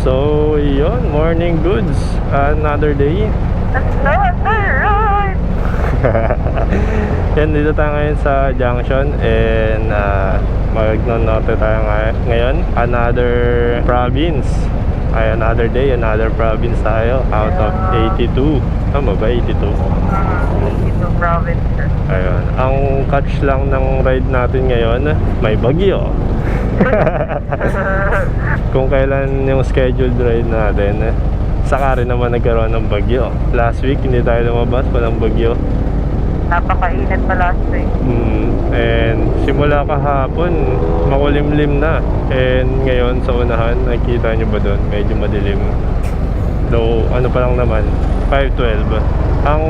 So, yun, morning goods. Another day. Yan, dito tayo ngayon sa junction. And magno-note tayo ngayon. Another province. Ay, another day, another province tayo. Out of 82. Tama ba? 82? 82 provinces. Ayun. Ang catch lang ng ride natin ngayon, may bagyo. Kung kailan yung scheduled ride natin, saka rin naman nagkaroon ng bagyo. Last week hindi tayo lumabas, walang bagyo. Napakainit pa last week. And simula kahapon makulimlim na. And ngayon sa unahan, nakikita nyo ba doon, medyo madilim. Though ano pa lang naman, 5:12. Ang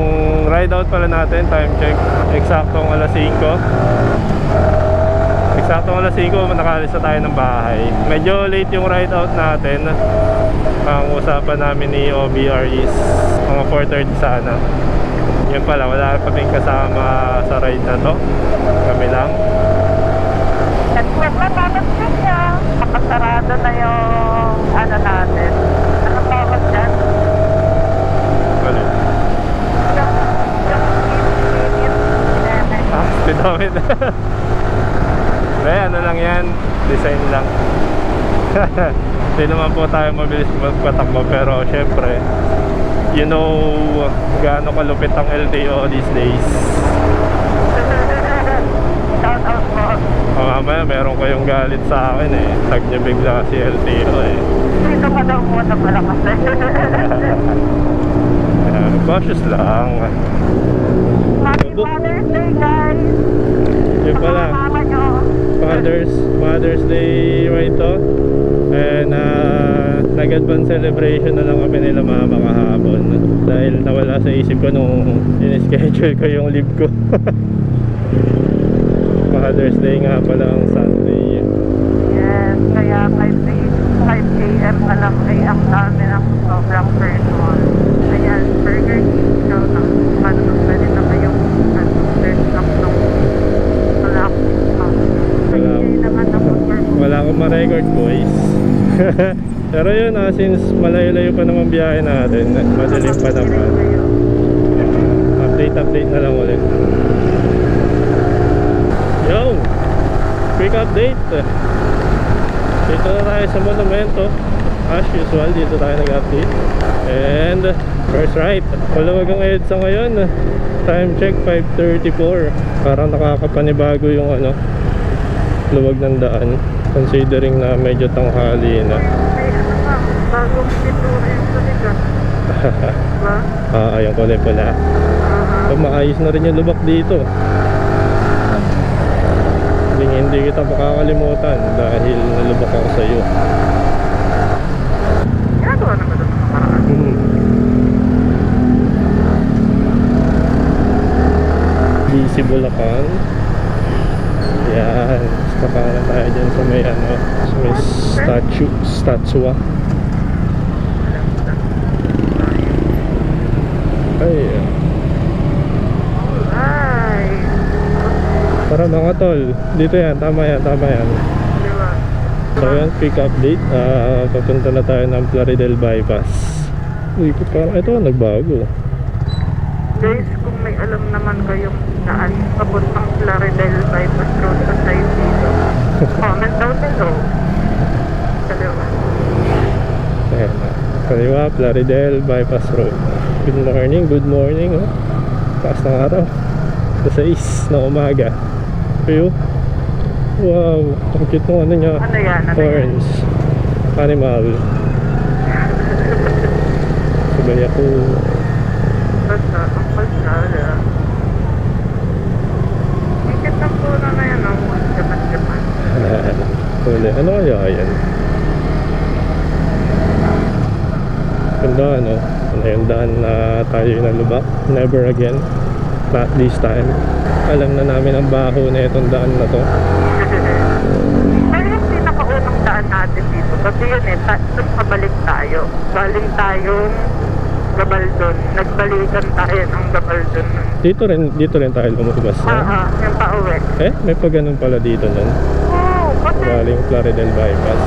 ride out pala natin, time check, eksaktong alas 5. Eksaktong alas 5, nakalis na tayo ng bahay. Medyo late yung ride out natin. Ang usapan namin ni OBR is mga 4:30 sana. Yun pala, wala kaming kasama sa ride na to. Kami lang. At kung matapos ka niya, makasarado na yung ano natin. Ano tawag dyan? Ulit. Speedometer. May ano lang yan, design lang. Hindi naman po tayo mabilis magpatakbo, pero syempre, you know gaano kalupit ang LTO these days. Shout out po. Mamaya meron kayong galit sa akin eh. Tag niya bigla si LTO eh. Dito ka daw muna pala kasi. Cautious lang. Happy Mother's Day, guys! Yun pala, Mama nyo. Mother's Day right to. And nag-advance celebration na lang kami nila mama kahapon. Dahil nawala sa isip ko nung in-schedule ko yung leave ko. Mother's Day nga pala ang Sunday. Yes, kaya 5 a.m. na lang ay ang dami ng sobrang personal. Ayan, Burger King show na. Paano pwede na kayong first up ng malaki. Wala akong ma-record, boys. Pero yun, since malayo-layo pa naman biyahe natin, madaling pa naman, update na lang ulit. Yo! Quick update. Dito na tayo sa monumento. As usual, dito tayo nag-update. And first right, maluwag ang EDSA ngayon. Time check 5:34. Parang nakakapanibago yung luwag ng daan, considering na medyo tanghali na. May ano nga, bagong pintura yung suligan. Diba? Ayun kulay pula. So, maayos na rin yung lubak dito. Hindi kita makakalimutan dahil nalubak ako sa iyo. Ginagawa naman ito sa paraan. BC Bulacan. Yan, staka na tayo dyan sa may sa may statue. Ay, para mga tol, dito yan, tama yan. Diba? So yan, quick update. Papunta na tayo ng Plaridel Bypass. Uy, parang ito nagbago. Guys, kung may alam naman kayong saan papuntang Plaridel Bypass Road sa side dito, comment down below. Kaliwa. Ayan na, kaliwa, Plaridel Bypass Road. Good morning. Taas ng araw, sa 6 na umaga. Pero wow, ang cute ng niya. Ano yan? Horns. Animal. Sabay ako. Basta, ang kalsada. Ang kitang puno na yan, ang Japan. Huli. Ano kaya yan? Ganda ano? Ano yung daan na tayo nalubak? Never again. Not this time. Alam na namin ang baho na itong daan na to. Pero yung pinakaunang daan natin dito, kasi yun tapos pabalik tayo. Galing tayong Gabaldon. Nagbalikan tayo ng Gabaldon nun. Dito rin tayo lumabas na. Yung pauwi. May pa ganun pala dito nun. Oo, kasi Galing Plaridel Bypass.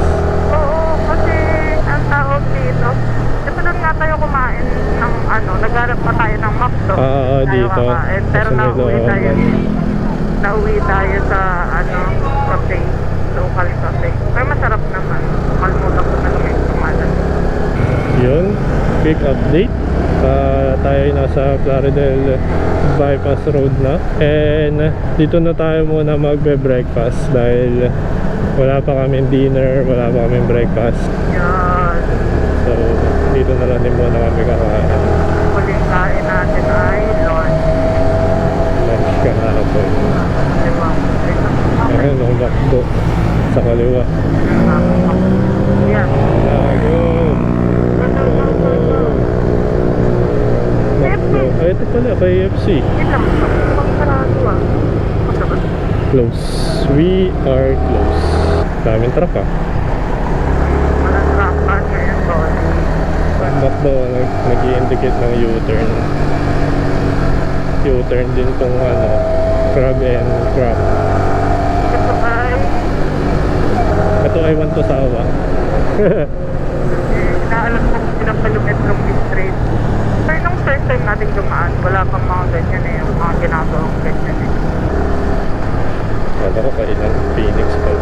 Oo, kasi ang tawag dito. kakain. Pero Sa may looban. nauwi tayo sa cafe. Local cafe. Pero masarap naman. Kalmutan ko na lang yung tumalan. Yun, quick update. Tayo ay nasa Plaridel Bypass Road na. And dito na tayo muna magbe-breakfast dahil wala pa kaming dinner, wala pa kaming breakfast. Yan. So, dito na lang din muna kami kakain. Huling kain natin ay lunch. Lunch kahapon. Diba? Okay. Ayun, ang McDo sa kaliwa. Yan. Ayun. McDo. Ay, ito pala, KFC. Yan lang. Pagkarado ah. Masarap. Close. We are close. Daming truck ah. Walang rapan ngayon doon. Ang McDo, nag-i-indicate ng U-turn. U-turn din tong crab and crab. Ito ay Ito ay want to sawa. inaalam ko kung ilang kilometro yung straight. Pero nung first time natin dumaan, wala pang mga ganyan eh. Yung mga ginagawang ganyan eh. Wala ko kailan Phoenix pa.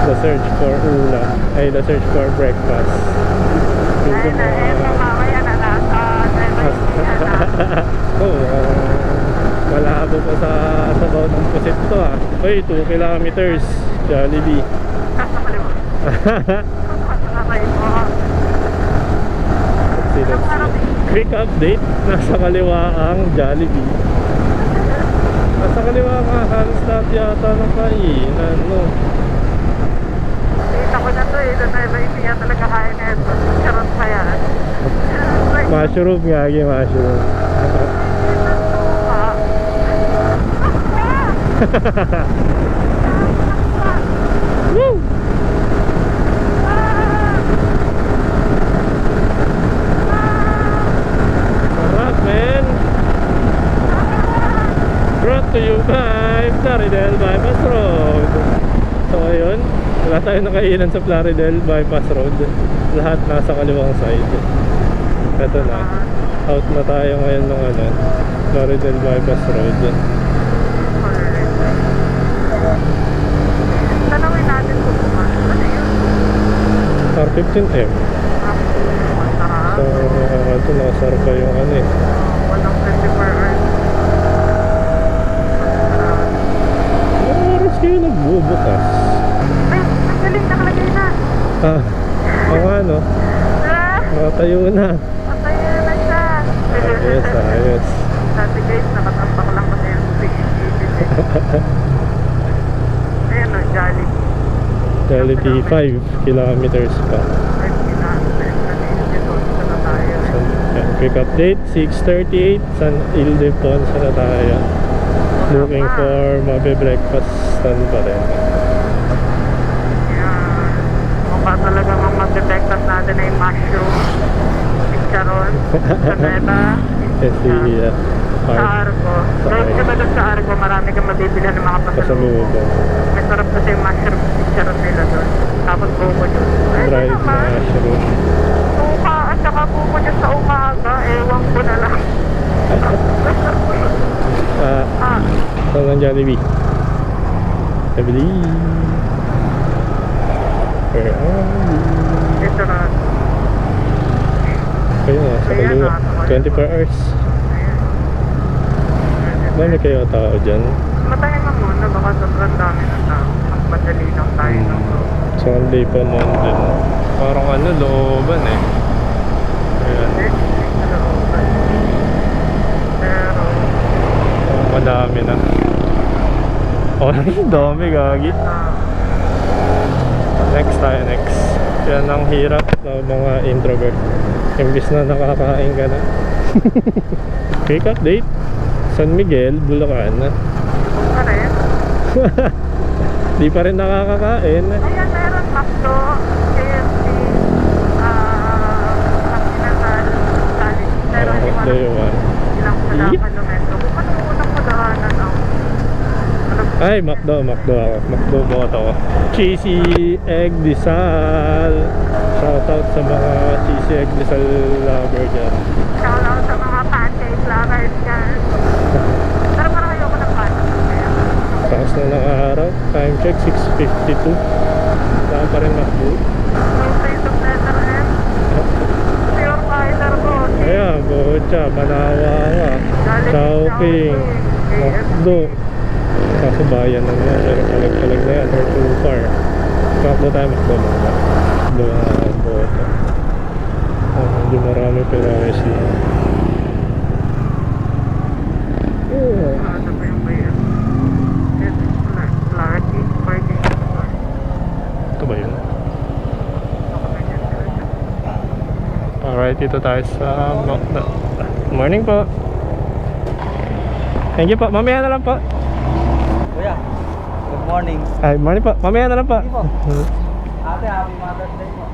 The search for ulam. Ay, the search for breakfast. Ay na, mamaya na nasa. Oh, malabo pa sa sabaw ng pusit to ah. Uy, 2 kilometers. Jollibee. Nasa kaliwa. Nakakay mo. Let's see. Quick update. Nasa kaliwa ang Jollibee. Nasa kaliwa nga, halos lahat yata ng kainan, no? Kita ko na to eh. Doon ay hindi niya talaga kain na ito. Charot pa yan. Mushroom nga, mushroom. Woo! Sarap, man! Brought to you by Plaridel Bypass Road. So ayun, wala tayong nakainan sa Plaridel Bypass Road. Lahat nasa kaliwang side. Ito na, out na tayo ngayon ng Plaridel Bypass Road. Tanawin natin kung kumain. Ano yun? R15M. Masarap. So, ito nakasar pa yung Walang 24 hours. Anong oras kayo nagbubukas? Ay, ang galing nakalagay na. Ah, ang nakatayo na. Patay na siya. Ayos, ayos. Dati guys, nakatampak lang kasi yung tigil-tigil eh. Ayan o, Jollibee. Jollibee 5 kilometers pa. 5 kilometers na dito na tayo. So, yan, quick update, 6:38 San Ildefonso na tayo. Looking for mabe-breakfastan pa rin. Ayan. Mukha talaga mga mag-detectas natin ay mushroom, chicharon, caneta, Kasi sa Argo. Dahil diba doon sa Argo, marami kang mabibilhan ng mga pasalubong. pasalubong. May sarap kasi yung mushroom chicharon nila doon. Tapos buko dyan. Ay, Dried naman. mushroom. Suka at saka buko dyan sa umaga. Ewan ko na lang. Saan ang Jollibee? Jollibee. Where are we? Ito na. Kayo nga, sa Ayan, kaliwa. sa 24 hours. Ayan. Dami kayo tao dyan. Matayin na muna. Baka sobrang dami na tao. Mas madali lang tayo ng Sunday pa naman din. Parang looban eh. Ayan. Pero, Madami na. Oh, dami gagi. Next tayo, next. Yan ang hirap ng mga introvert. Imbis na nakakain ka na. Quick update. San Miguel, Bulacan. pa rin. Di pa rin nakakakain. Ayan, meron McDo, KFC, Continental, Salad. Pero hindi ko McDo yung alam ilang kalakan ng metro. Kung ano unang padaanan ang Ay, McDo ako. McDo bought ako. Cheesy Egg Disal. Shoutout sa mga Cheesy Egg Disal lover dyan. shoutout sa mga pancake Lakad ka. Pero parang ayoko ng paano. Kaya, Taas na ng araw. Time check 6:52. Saan pa rin makbo. no place of letter M. Pure fighter ko. Ayan, Bocha, Manawawa, Chowking, Makdo. Kaso bayan na nga, pero palag-palag na yan, or too far. Makdo tayo, Makdo muna. Bocha. Hindi marami pero ayos na. Ano ba yung bayan? Clarity, parking. Ito ba yun? Alright, dito tayo sa Makdo. Morning po. Thank you po, mamaya na lang po. Kuya, good morning. Ay, morning po, mamaya na lang po. Hindi po. Ate, happy Mother's Day po.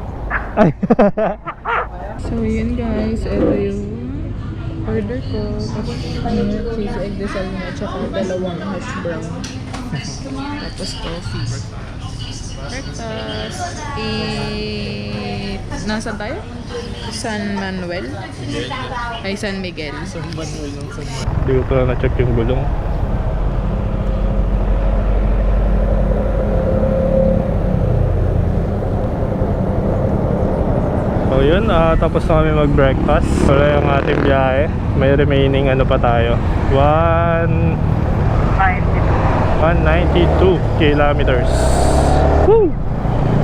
Ay. So yun guys, ito yung order ko. Cheese egg desal na tsaka dalawang hash brown. Tapos coffee. Breakfast. Nasaan tayo? San Manuel? Ay, San Miguel. Hindi ko pala na-check yung gulong. So yun, tapos na kami mag-breakfast. Wala yung ating biyahe. May remaining ano pa tayo. 192 kilometers. Woo!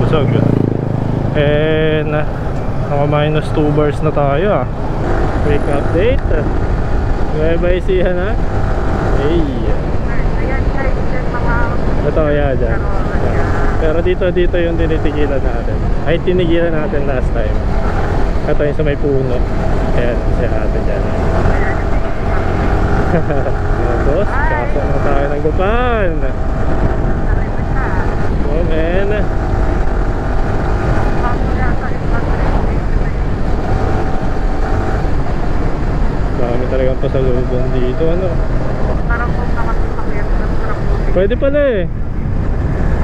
Busog. And naka minus 2 bars na tayo ah. Quick update. Bye-bye siya na. Hey. Ayan guys, yung mga... Ito kaya dyan. Pero dito yung tinitigilan natin. Ay, tinigilan natin last time. Ito yung sa may puno. Ayan, siya natin dyan. Tapos, kasa na tayo ng Gupan. Oh man. Dami talagang pasalubong dito, ano. Parang kung nakasasakyan sa truck. Pwede pala eh.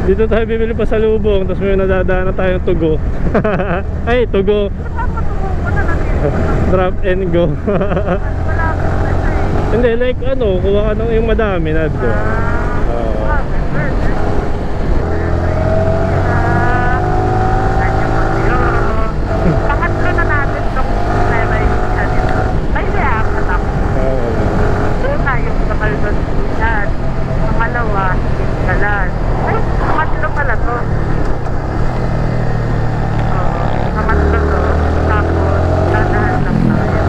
Dito tayo bibili pasalubong, tapos may nadadaanan tayong tugo. Ay, tugo. Drop and go. Hindi, like ano, kuha ka ng yung madami na doon. Pangatlo na natin itong Nueva Ecija dito. Ay, hindi apat. Una yung sa Malbasinan. Pangalawa, Tinggalan. Ay, pangatlo pala to. Pangatlo to. Tapos, dadaan lang tayo.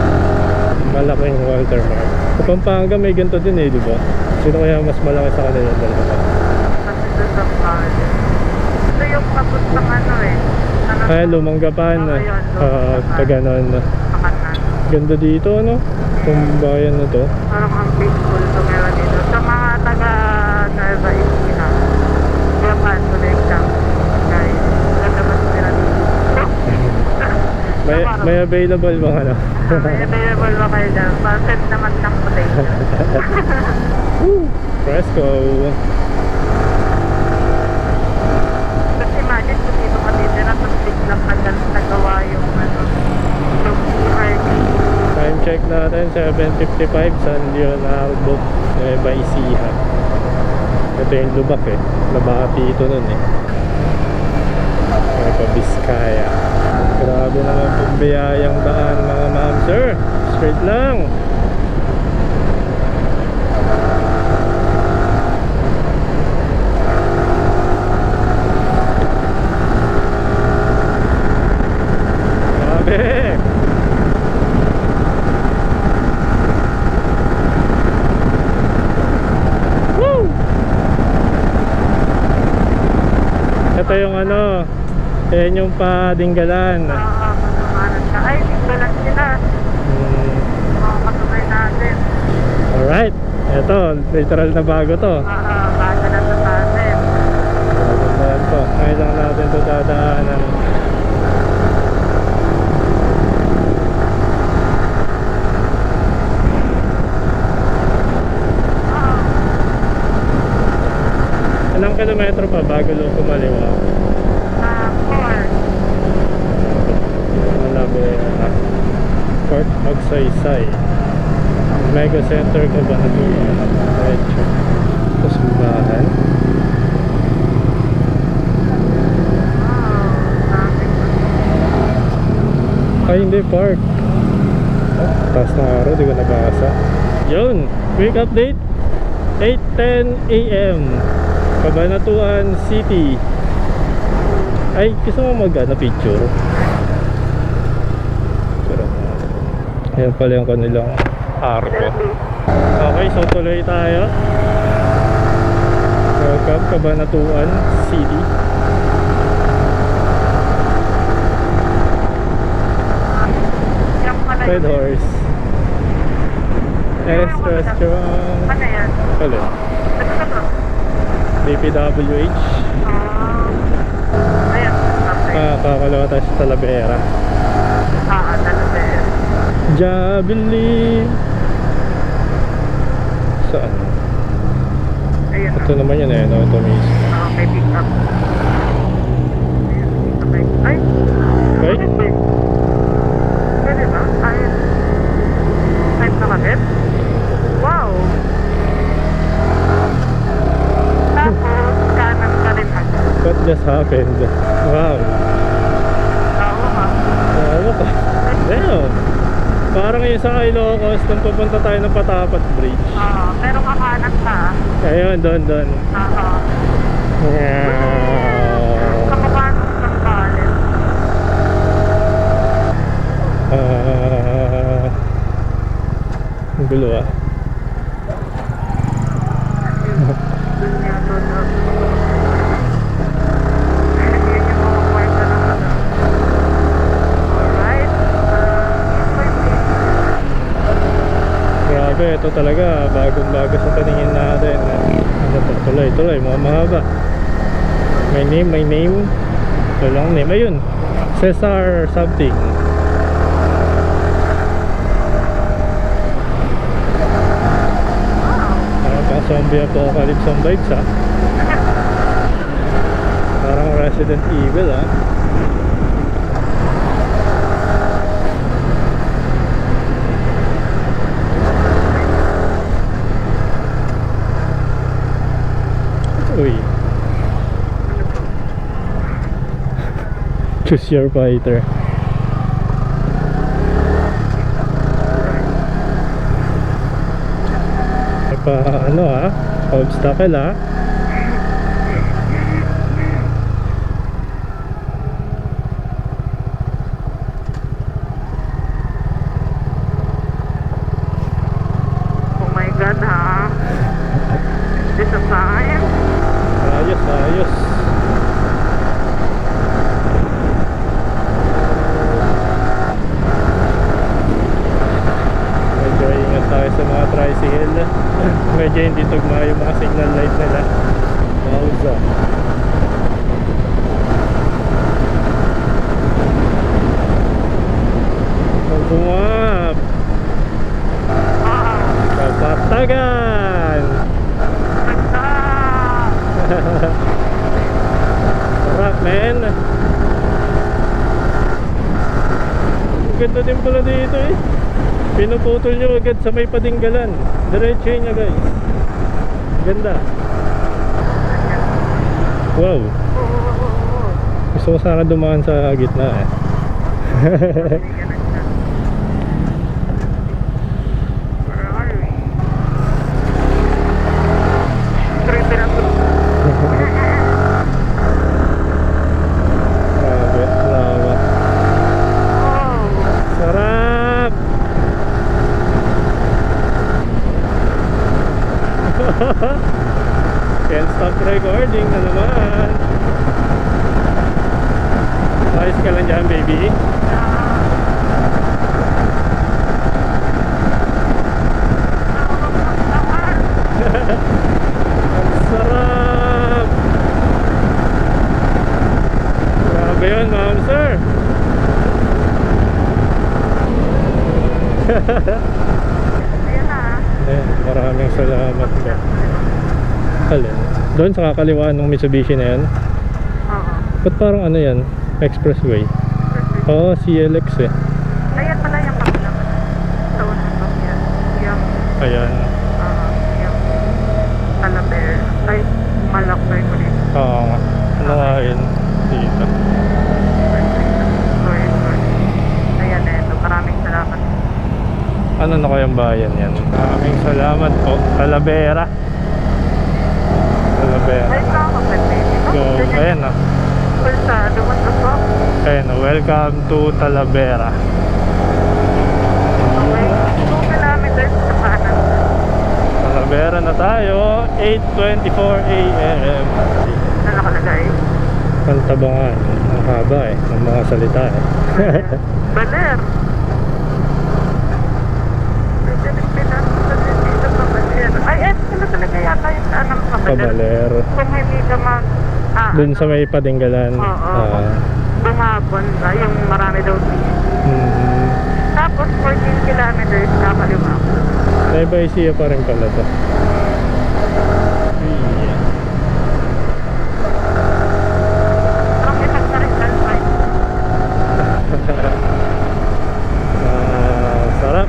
Malaking watermark. Sa Pampanga may ganito din eh, di ba? Sino kaya mas malaki sa kanila dalawa? Kasi doon sa Palo. Ito yung papuntang ano eh. Ano, Ay, Lumanggapan. Pag ganon. Pakanan. Ganda dito, ano? Itong bayan na to. Parang ang peaceful to meron dito. Sa mga taga Nueva Ecija. Japan, to the example. Guys, ganda ba sila dito? May available bang ano? May available ba kayo dyan? Send naman ng potato. Fresco. Kasi imagine kung dito ka titira, tapos biglang nagawa yung ano, yung parking. Time check natin, 7:55, San Leonardo, Nueva Ecija. Ito yung lubak eh. Nabati ito nun eh. May pa-Biskaya. Grabe naman pong biyayang daan mga ma'am sir. Straight lang. Grabe. Woo! Ito yung ano, yan yung Padinggalan. Masumanan ka. Ay, tinggalan sila. Mga kasabay natin. Alright, ito, literal na bago to. Bago na sa atin. Bago na yan to. Ngayon lang natin to dadaanan. Ilang kilometro pa bago lo kumaliwa? 4. Malabi, Port Magsaysay. Mega Center ka ba? Diretso. Sa simbahan. Ay, hindi, park. Oh, taas ng araw, di ko nabasa. Yun, quick update. 8:10 AM. Cabanatuan City. Ay, gusto mo picture? Pero, ayan pala yung kanilang arko. Okay, so tuloy tayo. Welcome, Cabanatuan City. Red Horse. Restaurant. Ano yan? Ano? DPWH. Ayan. Kakalotas Talavera. Talavera. Jabili. Saan? Ayan. Ito naman yun eh, no? Ito mismo. May pick up. Ay! Okay? Pwede ba? Ay. Type na kagad? Wow! Tapos, kanan ka rin agad. What just happened? Wow. Oo ha. Ano ka? Damn. Parang yung sa Ilocos nung pupunta tayo ng Patapat Bridge. Oo. Pero kakanan ka. Ayun, doon. Oo. Wow. Kapapasok ng kanan. Ang gulo ah. Dun niya doon. Yan yung mga kwarta ng ano. Alright. Grabe, ito talaga bagong-bago sa paningin natin. Ano to? Tuloy, mga mahaba. My name. Ito lang name. Ayun, Cesar something. Parang pang zombie apocalypse ang vibes ha. Parang Resident Evil ha. Uy. Choose your fighter. May pa ano ha? Obstacle ha? Oh my God ha. This is a sign. Ayos. Medyo ingat tayo sa mga tricycle. Medyo hindi tugma yung mga signal light nila. Pausa. Bumap. Kapatagan. Rock man. Ang ganda din pala dito eh. Pinuputol nyo agad sa may padinggalan. Diretso nyo guys. Ganda. Wow. Gusto ko sana dumaan sa gitna eh. Where are we? Grabe. Lawak. Oh. Sarap. Can't stop recording na naman. Ayos ka lang dyan baby. Ang sarap. Grabe yun ma'am sir. Ayan na. Ayan, maraming salamat ka. Alin? Doon sa kakaliwa ng Mitsubishi na yan. Oo. Ba't parang ano yan? Expressway. Oo, CLX eh. Ayan pala yung pangalaman. Sa unang pangyan. Yung Ayan. Yung Talavera. Ay, Malakbay ko rin. Oo nga. Ano nga yun? Dito. Sorry. Ayan, eto. Maraming salamat. Ano na kayang bayan yan? Maraming salamat po. Talavera. Talavera. Ay, kakapit eh. Go. Ayan na. Pulsado, what the fuck? Ayan na. Welcome to Talavera. Okay. 2 kilometers sa kanan. Talavera na tayo. 8:24 a.m. Na nakalagay. Pantabangan. Ang haba eh. Ang mga salita eh. Baler. Ay, sila talaga yata yung anong Kabaler. Kung hindi ka mag... Dun sa may Padinggalan. Oo. Bumabon ba? Yung marami daw fish. Mm, Tapos 14 kilometers kakaliwa. Nueva Ecija pa rin pala to. Ang isang na rin salpay. Sarap.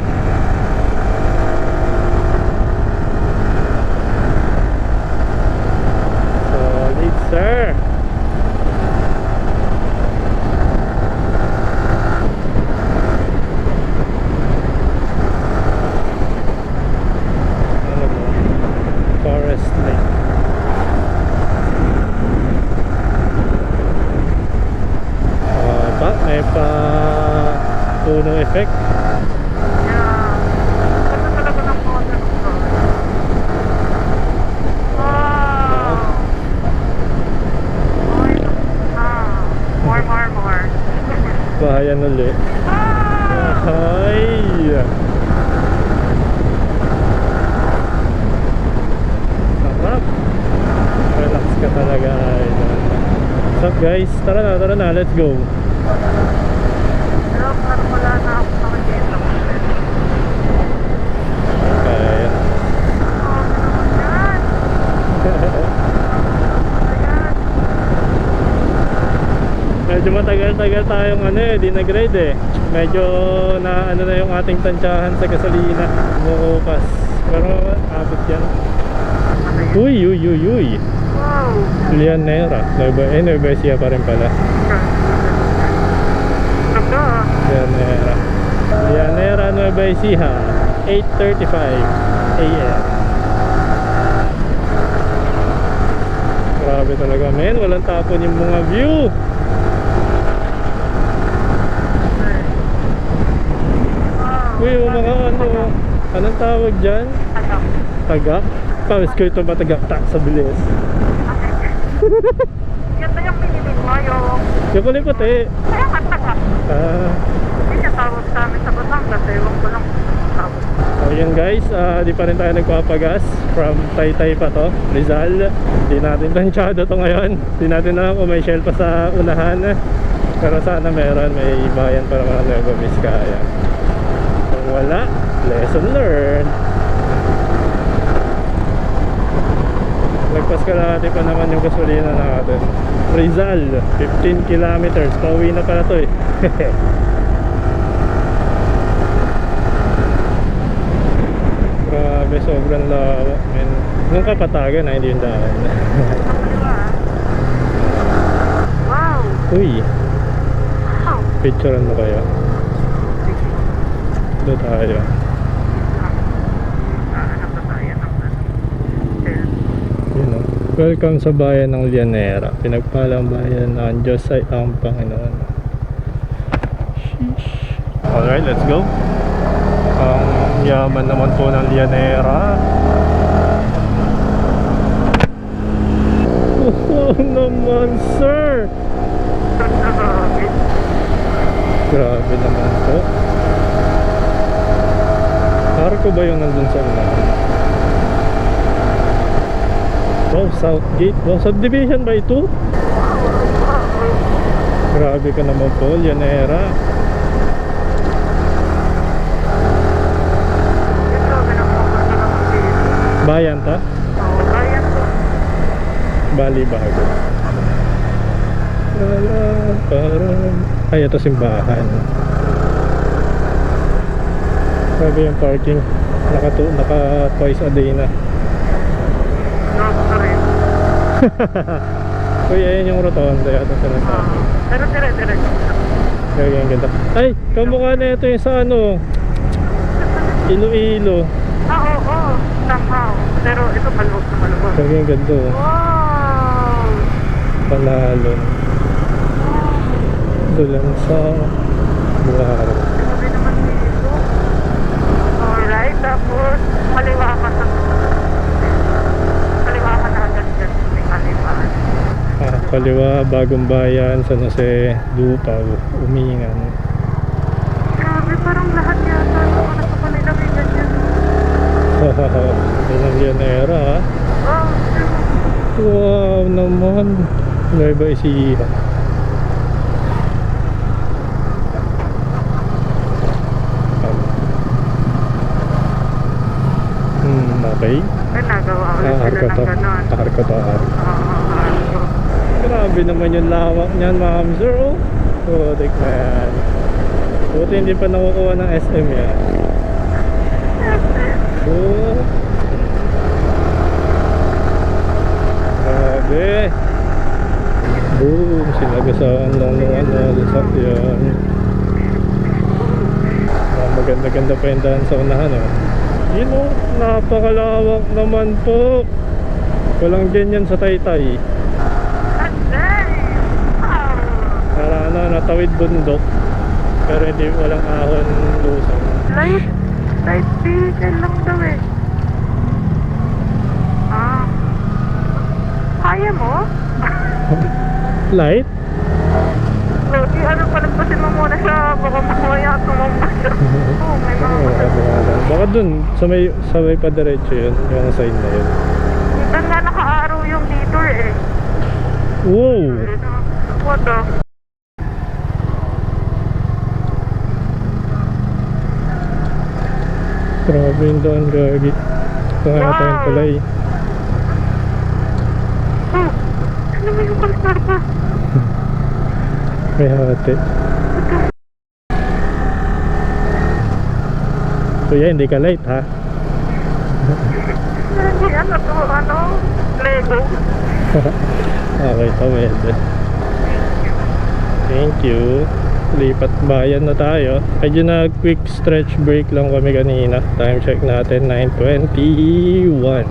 Solid, sir. Ano ba? Forest Lake. May pa puno effect. Yeah. Ganda talaga ng water ko. Wow! Ay, more. Bahayan ulit. Ay! Sarap! Relax ka talaga. What's up guys? Tara na, let's go. Pero parang wala na ako nakikita. Okay. Ayan. Ayan. Medyo matagal-tagal tayong di nag-ride eh. Medyo na na yung ating tansyahan sa gasolina. Umuupas. Pero abot yan. Uy. Wow! Llanera. Nueva Ecija pa rin pala. Ganda. Llanera, Nueva Ecija. 8:35 a.m. Grabe talaga men. Walang tapon yung mga view. Uy, yung mga anong tawag dyan? Tagak? Pawis ko ito ba tagak sa bilis? Ganda yung pinilig mo, Yung kulay puti. kaya matagap. Hindi siya tawag sa amin sa Batangas. Ewan ko lang tawag. So yun guys, di pa rin tayo nagpapagas. From Taytay pa to, Rizal. Hindi natin tansyado to ngayon. Hindi natin alam kung may shell pa sa unahan. Pero sana meron, may bayan pa naman ng Nueva Vizcaya. Kung wala, lesson learned. Lagpas kalahati pa naman yung gasolina natin. Rizal, 15 kilometers. Pauwi na pala to eh. Grabe, sobrang lawak. Nung kapatagan na hindi yung daan. Wow! Uy, Wow! picturean mo kayo. Doon tayo. Ano ba tayo ng Yun o. Welcome sa bayan ng Llanera. Pinagpalang bayan ng Diyos ay ang Panginoon. Sheesh. Alright, let's go. Ang yaman naman po ng Llanera. Oh naman sir. Grabe naman po. Arco ba yung nandun sa unahan? Wow, Southgate. Wow, subdivision ba ito? Grabe ka naman po, Llanera. Bayan ta? Bayan to. Bali bago. Parang... Ay, ito simbahan. Sabi yung parking. Naka twice a day na. No, rin. Kuya, yan yung rotonda yata sinasabi. Pero dire-dire. Kaya ang ganda. Ay, kamukha na ito yung sa ano, Iloilo. Oo. Somehow. Pero ito maluwag na maluwag. Kaya ang ganda. Oh. Wow! Panalon. Dulan sa Buharo. Grabe naman dito. Alright, tapos kaliwa ka na agad dyan. May kaliwaan. Kaliwa, Bagong Bayan, San Jose, Lupaw, Umingan. Grabe, parang lahat yata. Ako na sa kanila may ganyan. Ilang Llanera ha. Wow! Wow naman. Nueva Ecija. Okay. Ay, nagawa ulit sila ng ganon. Arko. Arko. Grabe naman yung lawak niyan, ma'am sir. Oh, putik na yan. Buti hindi pa nakukuha ng SM yan. Oh. Grabe. Boom. Sinagasaan lang ng sasakyan. Maganda-ganda pa yung daan sa unahan. Oh. Yun oh, napakalawak naman po. Walang ganyan sa Taytay. Para natawid bundok. Pero hindi walang ahon lusong. Light vehicle lang daw eh. Kaya mo? Light? Lodi, palagpasin mo muna siya. Baka mamaya tumambas siya. Oo, may mga Baka dun, sa may padiretso yun. Yung sign na yun. Doon nga naka-araw yung detour eh. Wow! What the? Grabe yung doon, gagi. Ito nga natin yung tulay. Oh, ano mo yung kalsada? May hati. Kuya, hindi ka light ha? Hindi, Lego. Okay, pwede. Thank you. Lipat bayan na tayo. Medyo na quick stretch break lang kami kanina. Time check natin 9:21.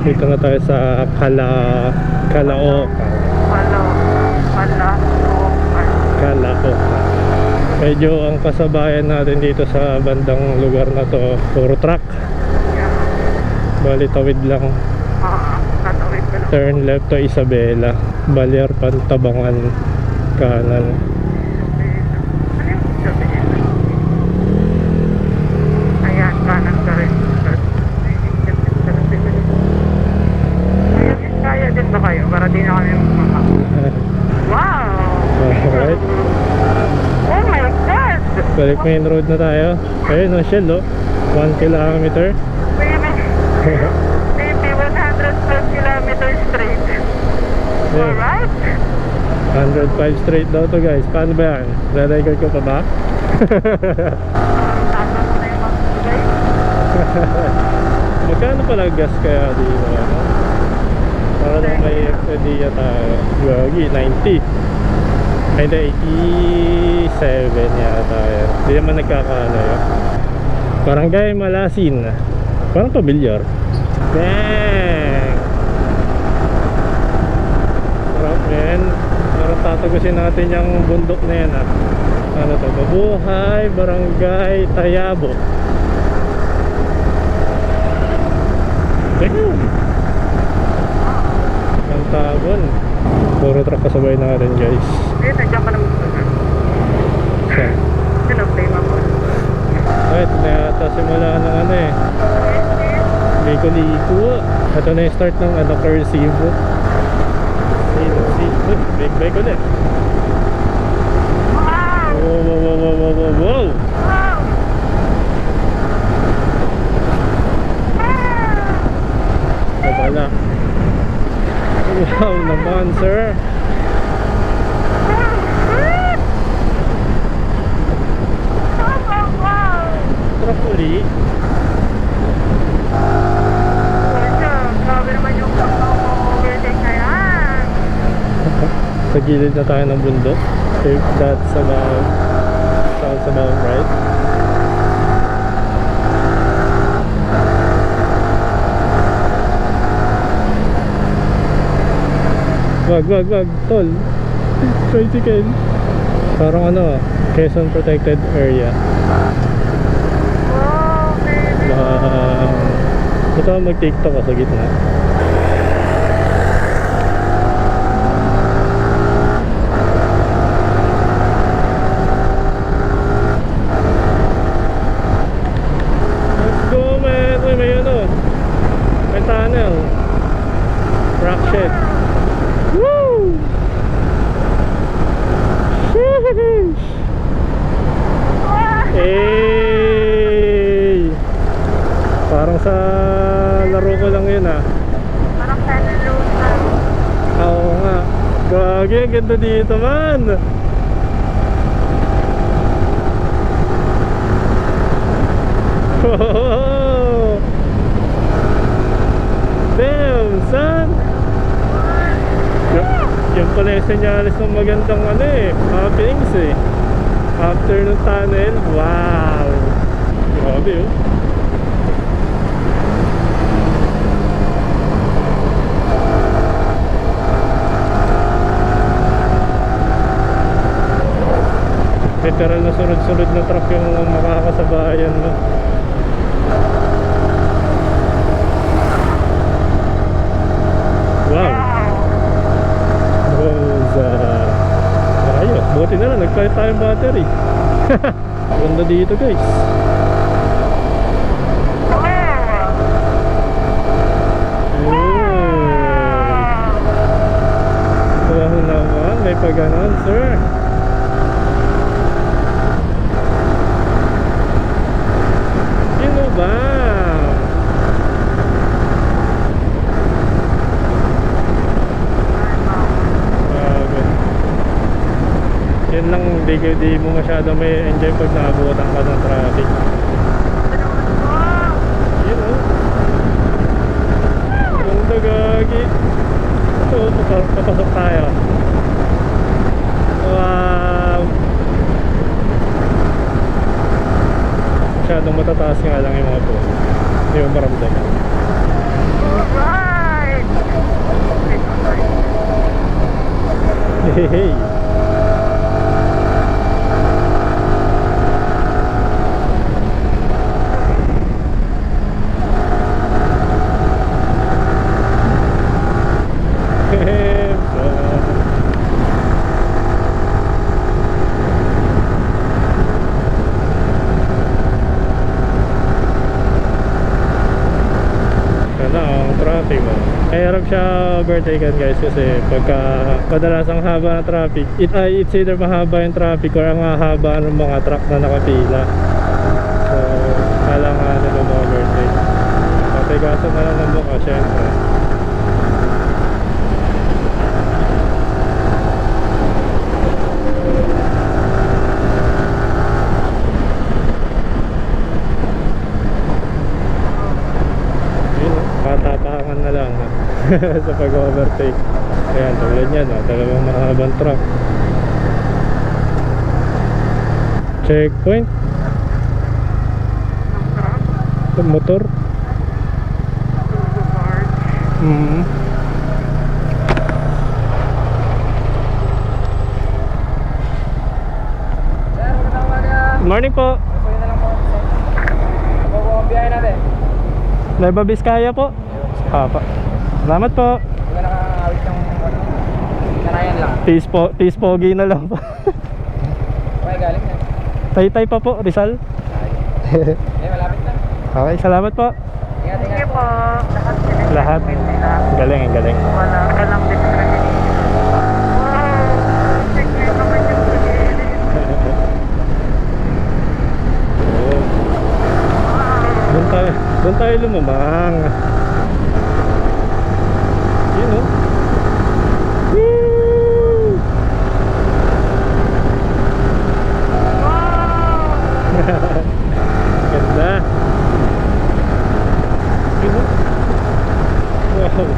Dito na tayo sa Caloocan. Caloocan. Medyo ang kasabayan natin dito sa bandang lugar na to, puro truck. Bali tawid lang. Tatawid ka lang. Turn left to Isabela. Baler Pantabangan kanan. Ano yung sabihin? Ayan, kanan ka rin. Kaya din ba kayo? Para di na kami Wow! Alright. Oh my God! Balik main road na tayo. Ayun ang Shell oh. 1 kilometer. Maybe 112 kilometers straight. Yeah. Alright? 105 straight daw to guys. Paano ba yan? Re-record ko pa ba? Tama mo na yung mga guys. Magkano pala gas kaya dito? Ano? Para lang may idea tayo. Gagi, 90. Ay, hindi, 87 yata yan. Hindi naman nagkakalayo. Barangay Malasin. Parang pabilyar. Dang! Sarap men. Parang tatagusin natin yung bundok na yan ah. Ano to? Mabuhay Barangay Tayabo. Damn! Ang tabon. Puro truck kasabay natin guys. Eh, nandiyan ka naman sa Saan? Sino-play mo po? Right, na yata simula ng ano eh. Liko-liko. Ito na yung start ng ano, cursive. Big bike ulit. Wow! Wow, wow, wow, wow, wow, wow, wow. Wow! Babala. Wow naman sir. Truck ulit. gilid na tayo ng bundok. If that's about, sounds about right. Wag, tol. Tricycle. Parang ano, Quezon Protected Area. Wow, baby. Ito mag-tiktok ka sa gitna. Let's go, man. Uy, may ano. May tunnel. Rock shed. Woo! Sheesh! Hey! Parang sa laro ko lang yun ah. Parang Penelope. Oo nga. Gagi, ang ganda dito man. Oh! Damn, son! Yan pala yung senyalis ng magandang ano eh, happenings eh. After ng tunnel, wow! Grabe oh. Literal na sunod-sunod na truck yung makakasabayan mo. Wow! Ayos, buti na lang, nagpalit tayong battery. Ganda dito guys. Wow naman, may pag-ganon sir. Sino ba? Yun lang, di mo masyado may enjoy pag naabutan ka ng traffic. Yun o. Ang dagagi. Ito, papasok tayo. Wow. Masyadong matataas nga lang yung mga po. Hindi mo maramdaman. Alright! Hey. Mahirap siya overtaken guys kasi pagka kadalasang haba ng traffic, it's either mahaba yung traffic or ang haba ng mga truck na nakapila. So kailangan nila ma-overtake. Patigasan na lang ng buka syempre. Patapakan na lang sa pag-overtake. Ayan, tulad yan, dalawang mahabang truck. Checkpoint. Motor. Sir, magandang umaga. Morning po. Pasuyin na lang po. Ako po ang biyahe natin. Nueva Vizcaya po. Papa. Salamat po. Hindi ka nakakawit ng kanayan lang. Peace pogi na lang po. Okay, galing na. Taytay pa po, Rizal. Malapit na. Okay, salamat po. Ingat, Sige ingat. po. Lahat. Nila. Galing, ang galing. Walang discrimination. Wow! Sige naman yung pagilid. Doon tayo lumamang. Yun o. Woo! Ganda. Yun o. Wow.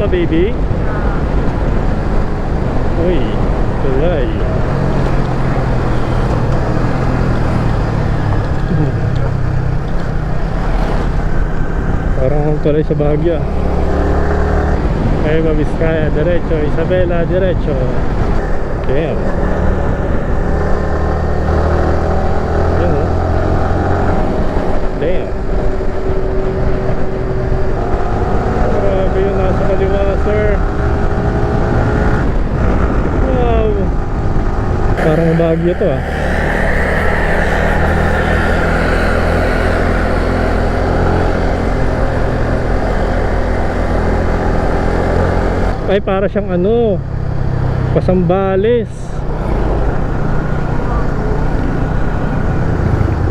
ka, baby? Uy, tulay. Parang tulay sa Baguio. Nueva Vizcaya, diretso. Isabela, diretso. Damn. Yun, oh. Damn. Grabe yung nasa kaliwa, sir. Wow. Parang Baguio to, ah. Ay, para siyang ano, Pasambales.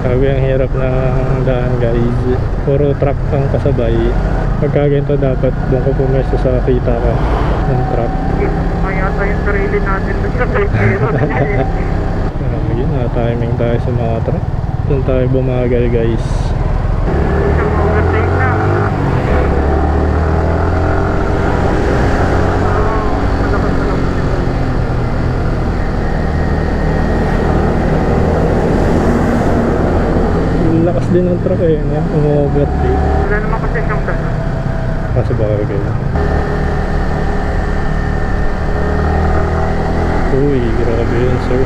Sabi, ang hirap ng daan, guys. Puro truck ang kasabay. Pagka ganito, dapat doon ko pumesto sa kita ka ng truck. Kaya tayo yung sarili natin sa pagkiro. Yun, na-timing tayo sa mga truck. Doon tayo bumagal, guys. Isang overtake na. Lakas din ng truck eh, no? Umu-overtake. Wala naman kasi siyang gano'n. Kasi baka kayo. Uy, grabe yun, sir.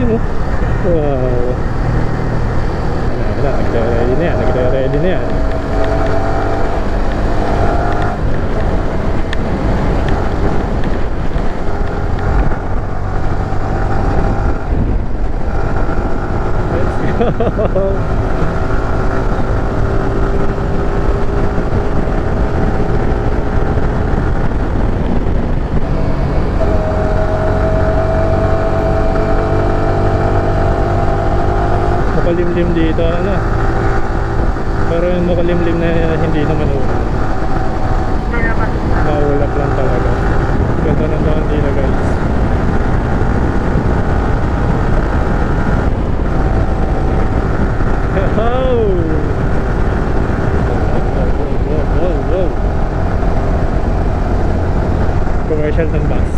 Yun, oh. Wow. Wala, nagre-ready na yan, nagre-ready na yan. Let's go. Makulimlim dito, ano? Pero yung makulimlim na hindi naman ulan. Hindi naman. Maulap lang talaga. Ganda ng daan dito, guys. Wow! Wow. Commercial ng bus.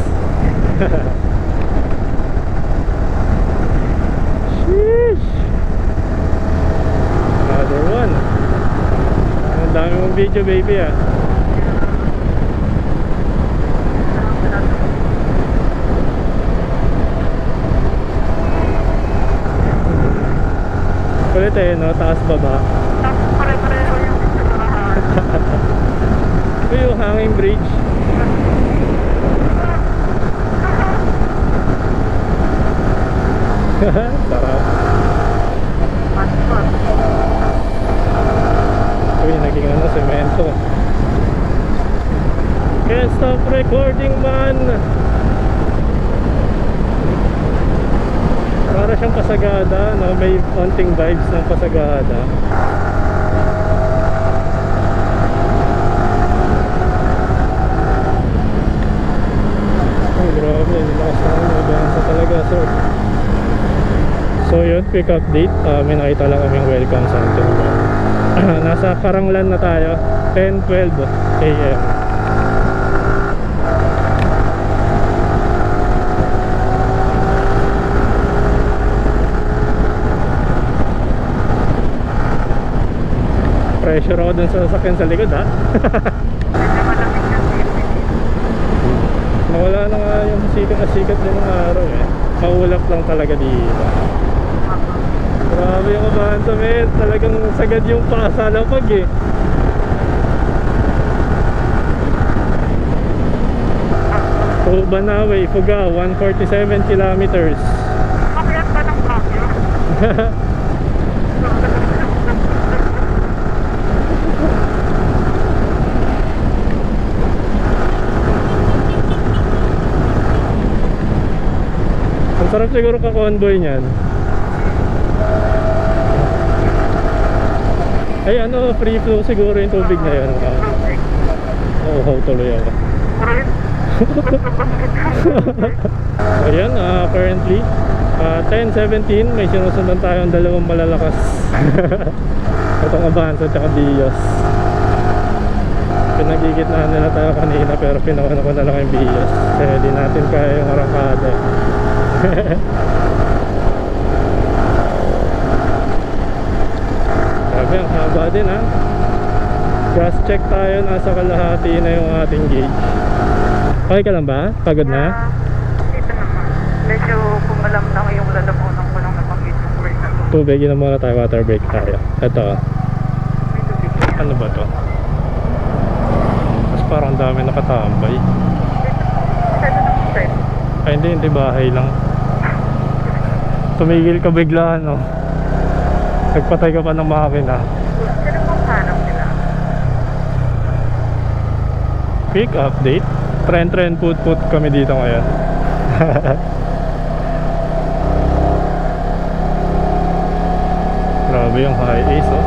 Sheesh! Another one. Ang dami mong video, baby, ah. Kulit eh, no? Taas baba. Tapos pare-pareho yung isurahan. Ito yung hanging bridge. Sarap. Passport. Uy, naging ano, semento. Can't stop recording, man. Para siyang Pasagada, no? May konting vibes ng Pasagada. Oh, grabe, lakas na ako, nabansa talaga, sir. So yun, quick update. May nakita lang kaming welcome sign to nasa Karanglan na tayo, 10:12 AM. Pressure ako dun sa sasakyan sa likod, ha. Medyo malamig yung safety. Nawala na nga yung sikat na sikat din ng araw, eh. Maulap lang talaga dito. Grabe yung kabanta, men. Talagang sagad yung pasalapag, eh. So, Banawe, Ifugao, 147 kilometers. Pakiyat ba ng Baguio? Ang sarap siguro ka-convoy niyan. Ay, ano, free flow siguro yung tubig na yun. Oo, tuloy ako. Ayan, currently 10:17, may sinusundan tayong dalawang malalakas. At Itong Avanza tsaka Vios. Pinagigitnaan nila tayo kanina pero pinauna ko na lang yung Vios kasi di natin kaya yung arangkada. Grabe, ang haba din ha. Gas check tayo, nasa kalahati na yung ating gauge. Okay ka lang ba? Pagod na? Dito naman. Medyo kumalam lang yung lalamunan ko nang nabanggit yung word na to. Tubig, inom muna tayo, water break tayo. Ito, May tubig. ano ba to? Mas parang dami nakatambay. Pwede na po tayo. Ay hindi bahay lang. Tumigil ka bigla, no? Nagpatay ka pa ng makina. Sino pong hanap nila? Quick update. Trend put kami dito ngayon. Grabe yung high ace, oh.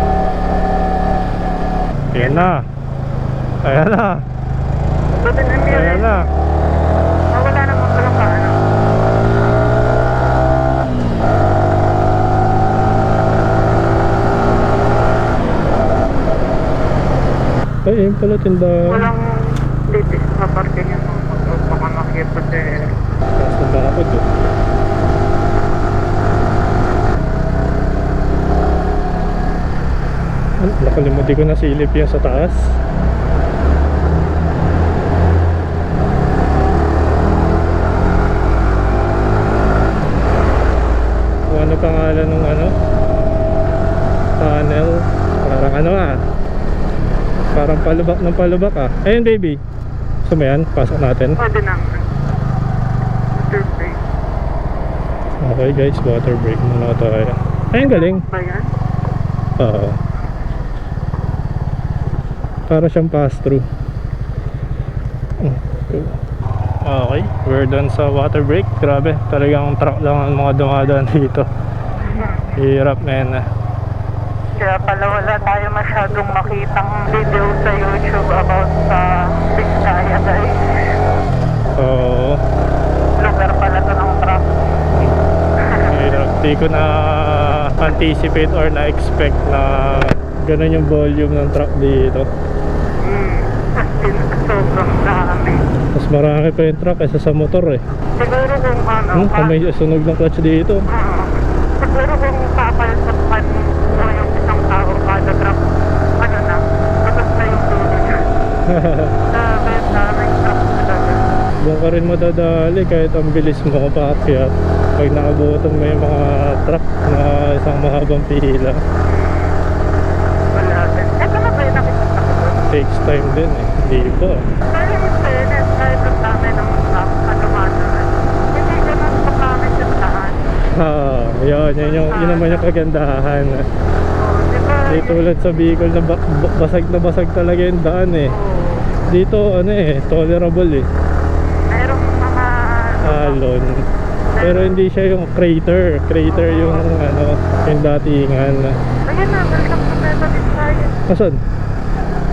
Ayan na. Ayan na. Buti na Ayan meron. na. Wala naman palang kaano. Ay, yun pala tindahan. Walang latest na parking yung mga motor. Baka makita din. Taas na bakod, oh. Nakalimuti ko na silip yung sa taas. Kung ano pangalan ng ano? Tunnel. Parang ano ah. Parang palubak ng palubak ah. Ayun baby. Gusto mo yan? Pasok natin. Pwede naman. Survey. Okay guys, water break muna tayo. Ayun galing. Ba yan? Oo. Para siyang pass-through. Okay, we're done sa water break. Grabe, talagang truck lang ang mga dumadaan dito. Hirap men. Kaya pala wala tayo masyadong makitang video sa YouTube about sa Vizcaya guys. Oo. Lugar pala to ng truck. Hirap. Di ko na anticipate or na expect na ganun yung volume ng truck dito. As in, sobrang dami. Mas marami pa yung truck kaysa sa motor eh. Siguro kung ano, May sunog ng clutch dito. siguro kung papalsapan mo yung isang tao kada truck, ano na, tapos na yung dulo niya. Daming truck talaga. Doon ka rin madadali kahit ang bilis mo paakyat. Pag naabutan mo yung mga truck na isang mahabang pila, Wala din. Ito na ba yung nakikita ko doon? takes time din eh. Hindi po. Pero yung fairness, kahit ang dami ng truck, ano man naman, hindi ganun makamit yung daan. Yun naman yung kagandahan. Di ba? Di tulad sa Bicol na basag talaga yung daan eh. Dito ano eh, tolerable eh. Mayroong mga Alon. Pero hindi siya yung crater. Crater yung ano, yung datingan. Ayan na, welcome to Nueva Vizcaya. Asan?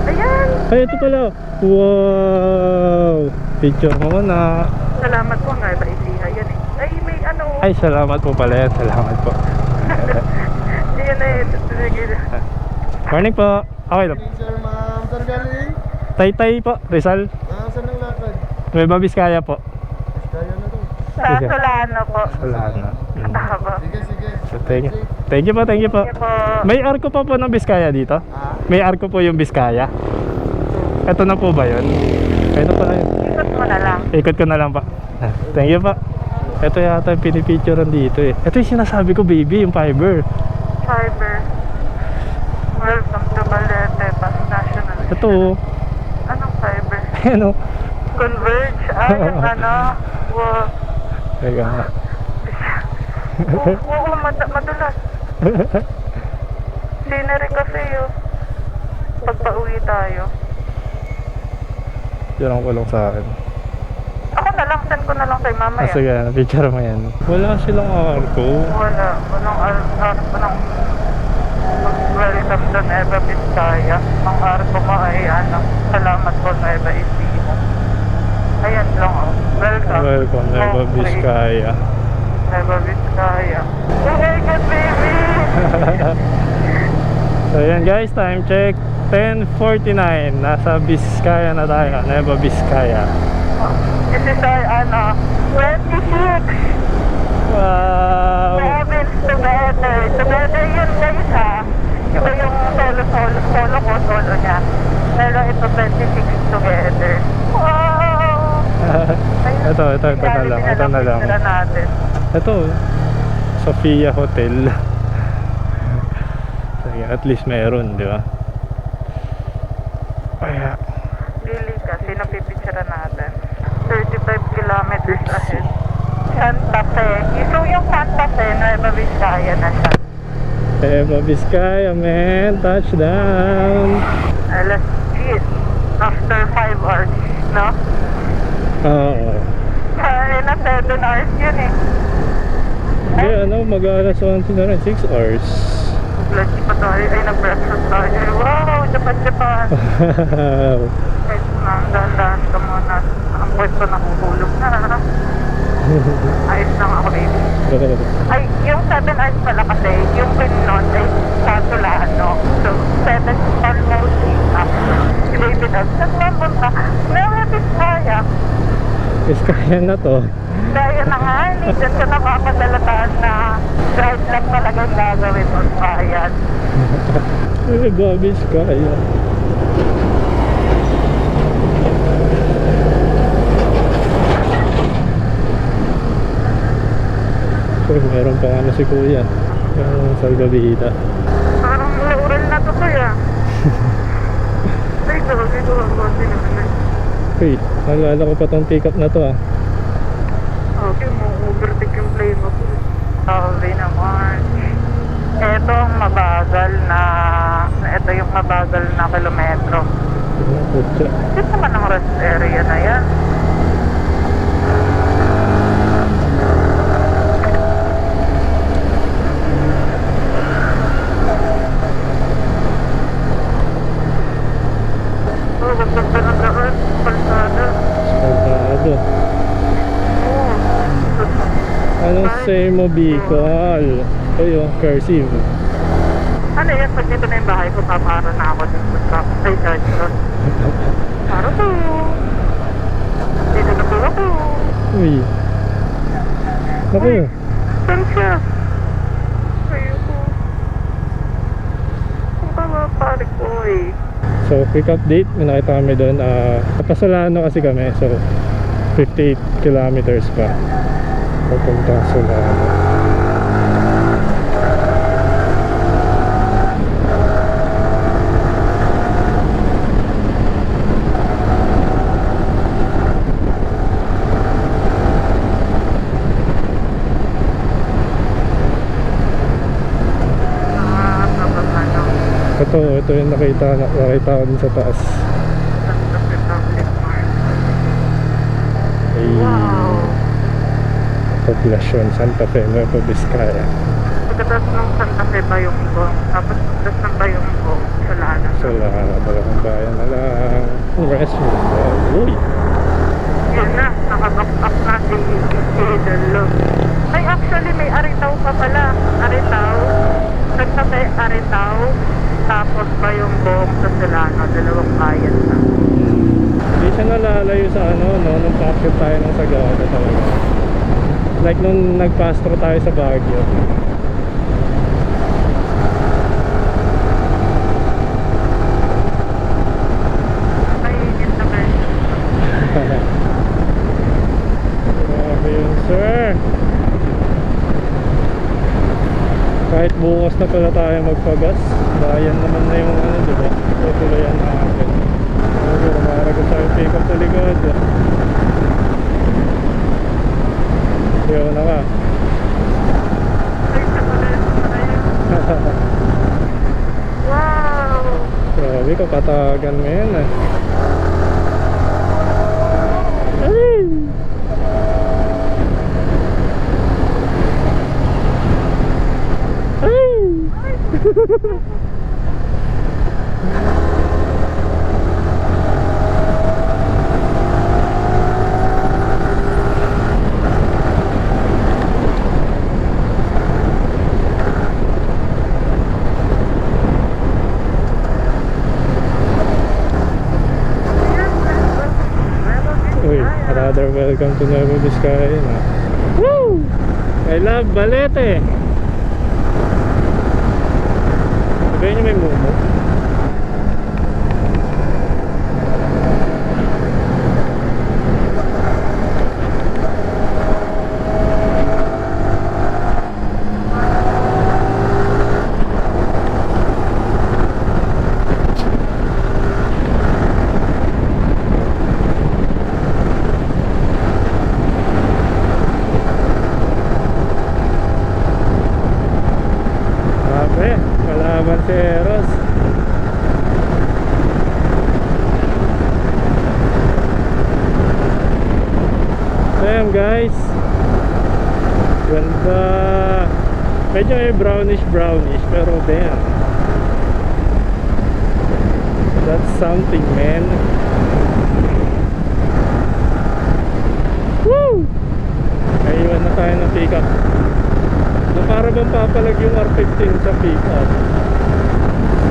Ayan! Ay, ito pala. Wow! Picture mo na. Salamat po, Nueva Ecija. Yan eh. Ay, may ano. Ay, salamat po pala yan. Salamat po. Yan eh. Sige. Morning po. Okay lang. Sir, ma'am. Saan galing? Tay-tay po, Rizal. Saan ang lakad? Nueva Vizcaya po. Kaya na to. Sa Solano po. Wala na. Tama. Sige, sige. So, thank you. Thank you po, thank you po. Sige po. May arko pa po ng Vizcaya dito? May arko po yung Vizcaya. Ito na po ba yun? Ito pala yun. Ikot mo na lang. Ikot ko na lang pa. Thank you pa. Ito yata yung pinipicturean dito eh. Ito yung sinasabi ko baby, yung fiber. Fiber. Welcome to Balete, Bus National. Ito oh. Anong fiber? Ano? Converge. Ay, yung ano. Wow. Teka nga. Oo, madulas. Scenery kasi yun. Pagpa-uwi tayo. Diyan ko lang sa akin. Ako na lang, send ko na lang kay mama yan. Sige, picture mo yan. Wala silang arko. Wala. Walang welcome to Nueva Vizcaya. Ang arko mo ay ano, salamat po Nueva Ecija. Ayan lang oh. Welcome. Welcome, Nueva Oh, Vizcaya. Nueva Vizcaya. Oh my God, baby! So yan guys, time check 10:49. Nasa Vizcaya na tayo, Nueva Vizcaya. This is our 26 Wow! province together. Together yun guys ha. Iba yung solo ko, solo niya. Pero ito 26 together. Wow! ito na lang, ito na lang. Picture natin. Ito, Sofia Hotel. Sige, at least meron, di ba? Kaya, Lili kasi napipicture natin. 35 kilometers ahead. Santa Fe. Yung Santa Fe, Nueva Vizcaya na siya. Nueva Vizcaya, man, touchdown! Alas 10. After 5 hours, no? Oo. Kaya na 7 hours yun eh. Hindi, ano, mag-alas 11 na rin, 6 hours. Lunch pa tayo, ay nag-breakfast tayo. Wow, Japan. Kahit na, dahan-dahan ka muna. Ang pwesto nakuhulog na. Ayos lang ako baby. Ay, yung 7 hours pala kasi, yung pin nun ay sa Solano. So, 7 almost 8 after. Si baby na, saan nga punta? Nueva Vizcaya. Vizcaya na to. Kaya na nga, hindi dyan ka napapadalataan na drive lang talaga yung gagawin mo sa bayan. Nueva Vizcaya. Meron pang ano si kuya, yung salgabita. Parang laurel na to kuya. Ay, dito. Wait, nalala ko pa tong pick up na to ah. Okay, mo-overtake yung plane mo. Okay naman. Ito ang mabagal na... Ito yung mabagal na kilometro. Putya. Ito naman ang rest area na yan. Oh, ganda ng daan. Palsada. Salgado. Oh. Anong say mo Bicol? Ayun, cursive. Ano yan? Pag dito na yung bahay ko, papara na ako dun sa truck. Ay, charge ko. Para to. Dito na po ako. Uy. Naku. Saan siya? Ayoko. Ang pamapari ko eh. So, quick update. May nakita kami doon. Pasolano kasi kami. So, 58 kilometers pa. Papunta Solano. Ito yung nakita ko din sa taas. Ay, Wow. poblasyon Santa Fe, Nueva Vizcaya. Pagkatapos ng Santa Fe Bayonggo, tapos pagkatapos ng Bayonggo, Solano. Solano, dalawang bayan na lang. Restaurant. Uy! Yun na, nakabak-up na si Idolo. Ay, actually, may Aritaw pa pala. Aritaw. Santa Fe, Aritaw. Tapos Bayonggo sa Solano, dalawang bayan na. Hindi siya nalalayo sa ano, no? Nung packet tayo ng Sagada talaga. Like nung nag-pass through tayo sa Baguio. Mainit na ba? Grabe yun, sir. Kahit bukas na pala tayo magpagas, bayan naman na yung ano, diba? Tutuloyan natin. Pero kumaragot tayo pick up sa likod. Ayaw na ka. Ay, sa wow! Grabe, kapatagan mo yan eh. Ay! Sir, welcome to Nueva Vizcaya. Woo! I love Balete. Sabihin niyo may mumo. Kalaban si Eros. Ayan guys, ganda. Medyo may brownish pero damn, that's something, man. Woo! Naiwan na tayo ng pick-up na para bang papalag yung R15 sa pick-up.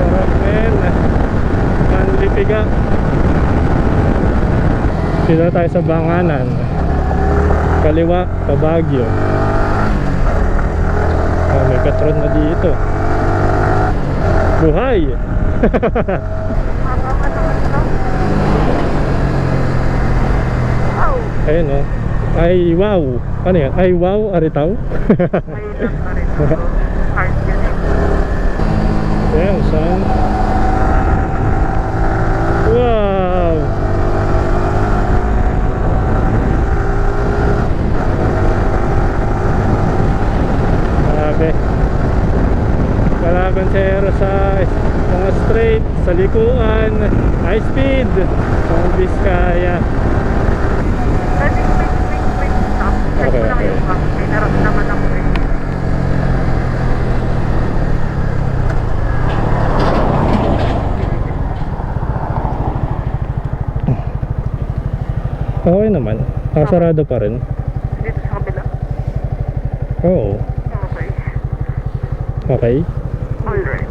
Sarap, men. Manlipiga. Sila tayo sa Banganan. Kaliwa, Pabagyo. Oh, may Petron na dito. Buhay! Ayun o. Ay wow. Ano yan? Ay wow, aritaw. Ayan, son. Wow. Grabe. Kalaban si Hero sa mga straight, sa likuan, high speed, sa Vizcaya. Okay. Meron naman ako eh. Okay naman. Sarado pa rin. Dito sa kabila. Oo. Okay. Okay. Alright.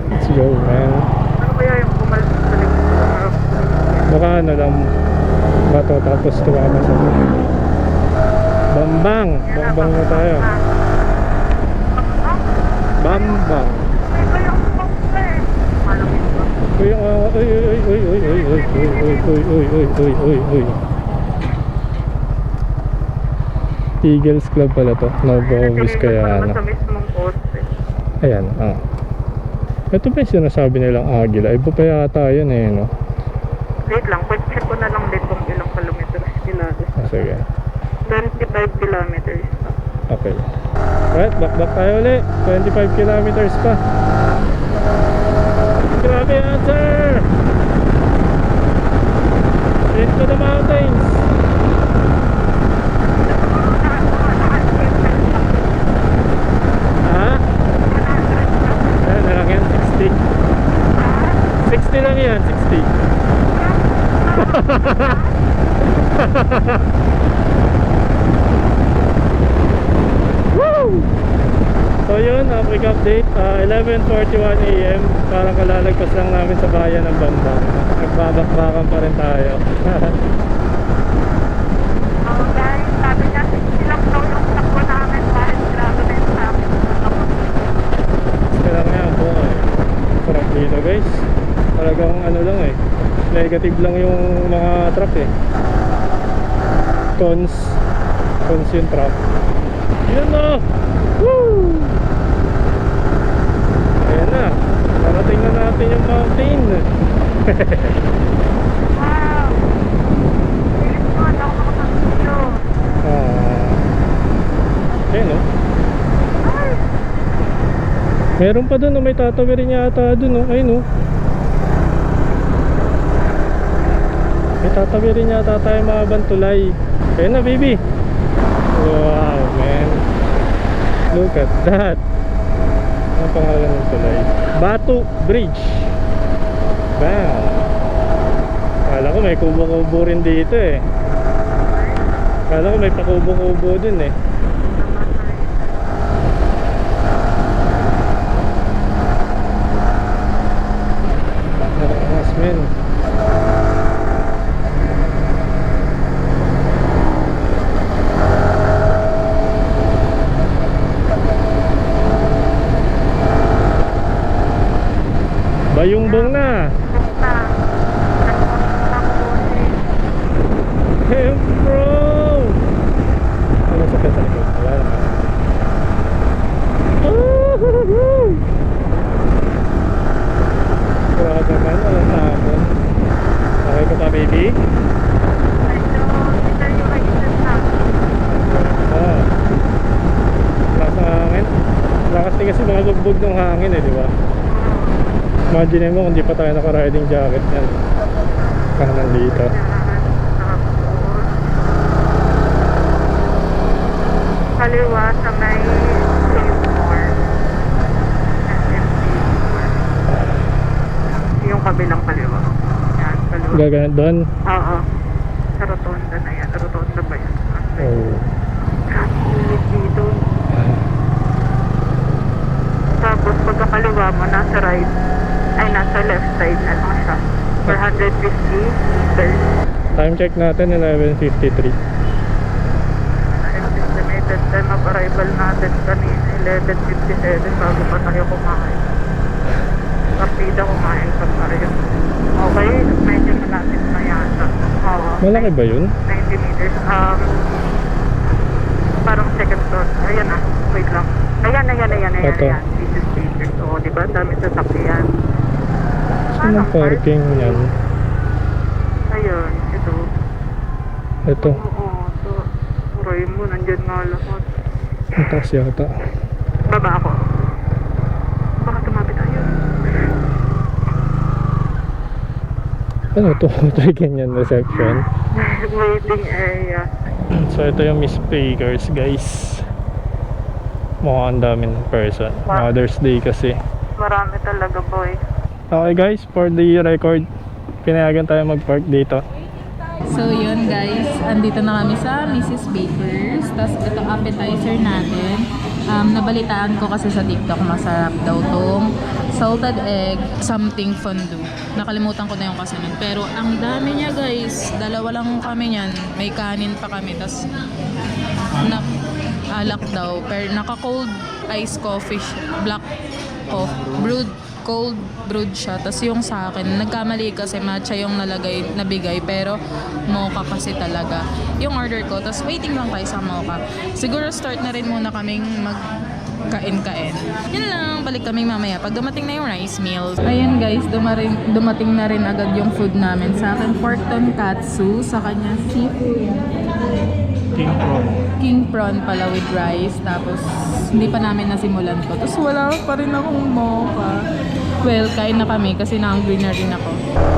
Let's go, man. Ano kaya yung pumalit sa likod? Baka ano lang, bato tapos tumama sa Bambang. Bambang na tayo. Bambang. Ito yung pangsa eh. Malamit ba? Uy, uy. Eagles Club pala to. Nueva Vizcaya. Sa mismong poste. Ayan, ito ba yung sinasabi nilang Agila? Iba pa yata yun eh, no? Wait lang, check ko na lang din kung ilang kilometers kilados. Sige. 25 kilometers. Okay. Right, back tayo ulit. 25 kilometers pa. Grabe yan, sir! Into the mountains! Ha? Ayan na lang yan, 60. 60 lang yan, 60. So yun, quick update, 11:41 AM. Parang kalalagpas lang namin sa bayan ng Bambang. Nagbabakbakan pa rin tayo. Guys, sabi niya, silang daw yung takbo namin dahil grabe na yung traffic. Kailang nga po sarap dito guys. Talagang ano lang eh, negative lang yung mga truck eh. Cons yung truck. Yun na! Woo! Ayan na, narating na natin yung mountain. Wow! Bilis mo, ano ako makapagpilo. Ayan no? Ay! Meron pa dun, may tatawirin yata dun, no? Ayun, no? May tatawirin yata tayo mga bantulay. Ayun na, baby. Wow, man. Look at that. Ano pangalan ng tulay? Batu Bridge. Bam. Kala ko may kubo-kubo rin dito eh. Kala ko may pakubo-kubo dun eh. Nakakas, men. Bayumbong na. Na. Hey bro! Ano sa likod? Wala naman. Grabe naman, walang tapon. Okay ka pa baby? Ah. Lakas ng hangin. Lakas din kasi mga lugbog ng hangin eh, di ba? Imagine mo kung di pa tayo naka-riding jacket yan. Kanan dito. Kaliwa sa may Seymour. Yung kabilang kaliwa. Yan, kaliwa. Gaganap doon. Oo. Sa rotonda na yan. Rotonda ba yan? Oh. Init dito. Tapos pagkakaliwa mo, nasa right, ay nasa left side na lang siya. 450 meters. Time check natin 11:53. Estimated time of arrival natin kanina 11:57 bago pa tayo kumain. Partida kumain pa tayo. Okay, medyo malapit na yata. Oo. Malaki ba yun? 90 meters. Parang second floor. Ayan na. Wait lang. Ayan. Ito. This is meters. Oo, diba? Dami sa sakyan. Saan ang parking yan? Ayun, ito. Ito. Oo, ito. Uray mo, nandyan nga lahat. Ang taas yata. Baba ako. Baka tumapit tayo. Ano to? Ito yung ganyan reception. Waiting area. So ito yung Miss Bakers guys. Mukhang ang daming person. Mother's Day kasi. Marami talaga, boy. Okay guys, for the record, pinayagan tayo mag-park dito. So yun guys, andito na kami sa Mrs. Baker's. Tapos ito appetizer natin. Nabalitaan ko kasi sa TikTok masarap daw tong salted egg something fondue. Nakalimutan ko na yung kasunod. Pero ang dami niya guys. Dalawa lang kami niyan. May kanin pa kami. Tapos alak daw. Pero naka-cold ice coffee, black coffee, cold brewed siya. Tapos yung sa akin, nagkamali kasi matcha yung nabigay, pero mocha kasi talaga yung order ko. Tapos waiting lang tayo sa mocha. Siguro start na rin muna kaming magkain-kain. Yun lang, balik kami mamaya pag dumating na yung rice meals. Ayan guys, dumating na rin agad yung food namin. Sa akin, pork tonkatsu. Sa kanya, seafood king prawn pala with rice. Tapos hindi pa namin nasimulan to. Tapos wala pa rin akong mocha. Well, kain na kami kasi na-hungry na rin ako.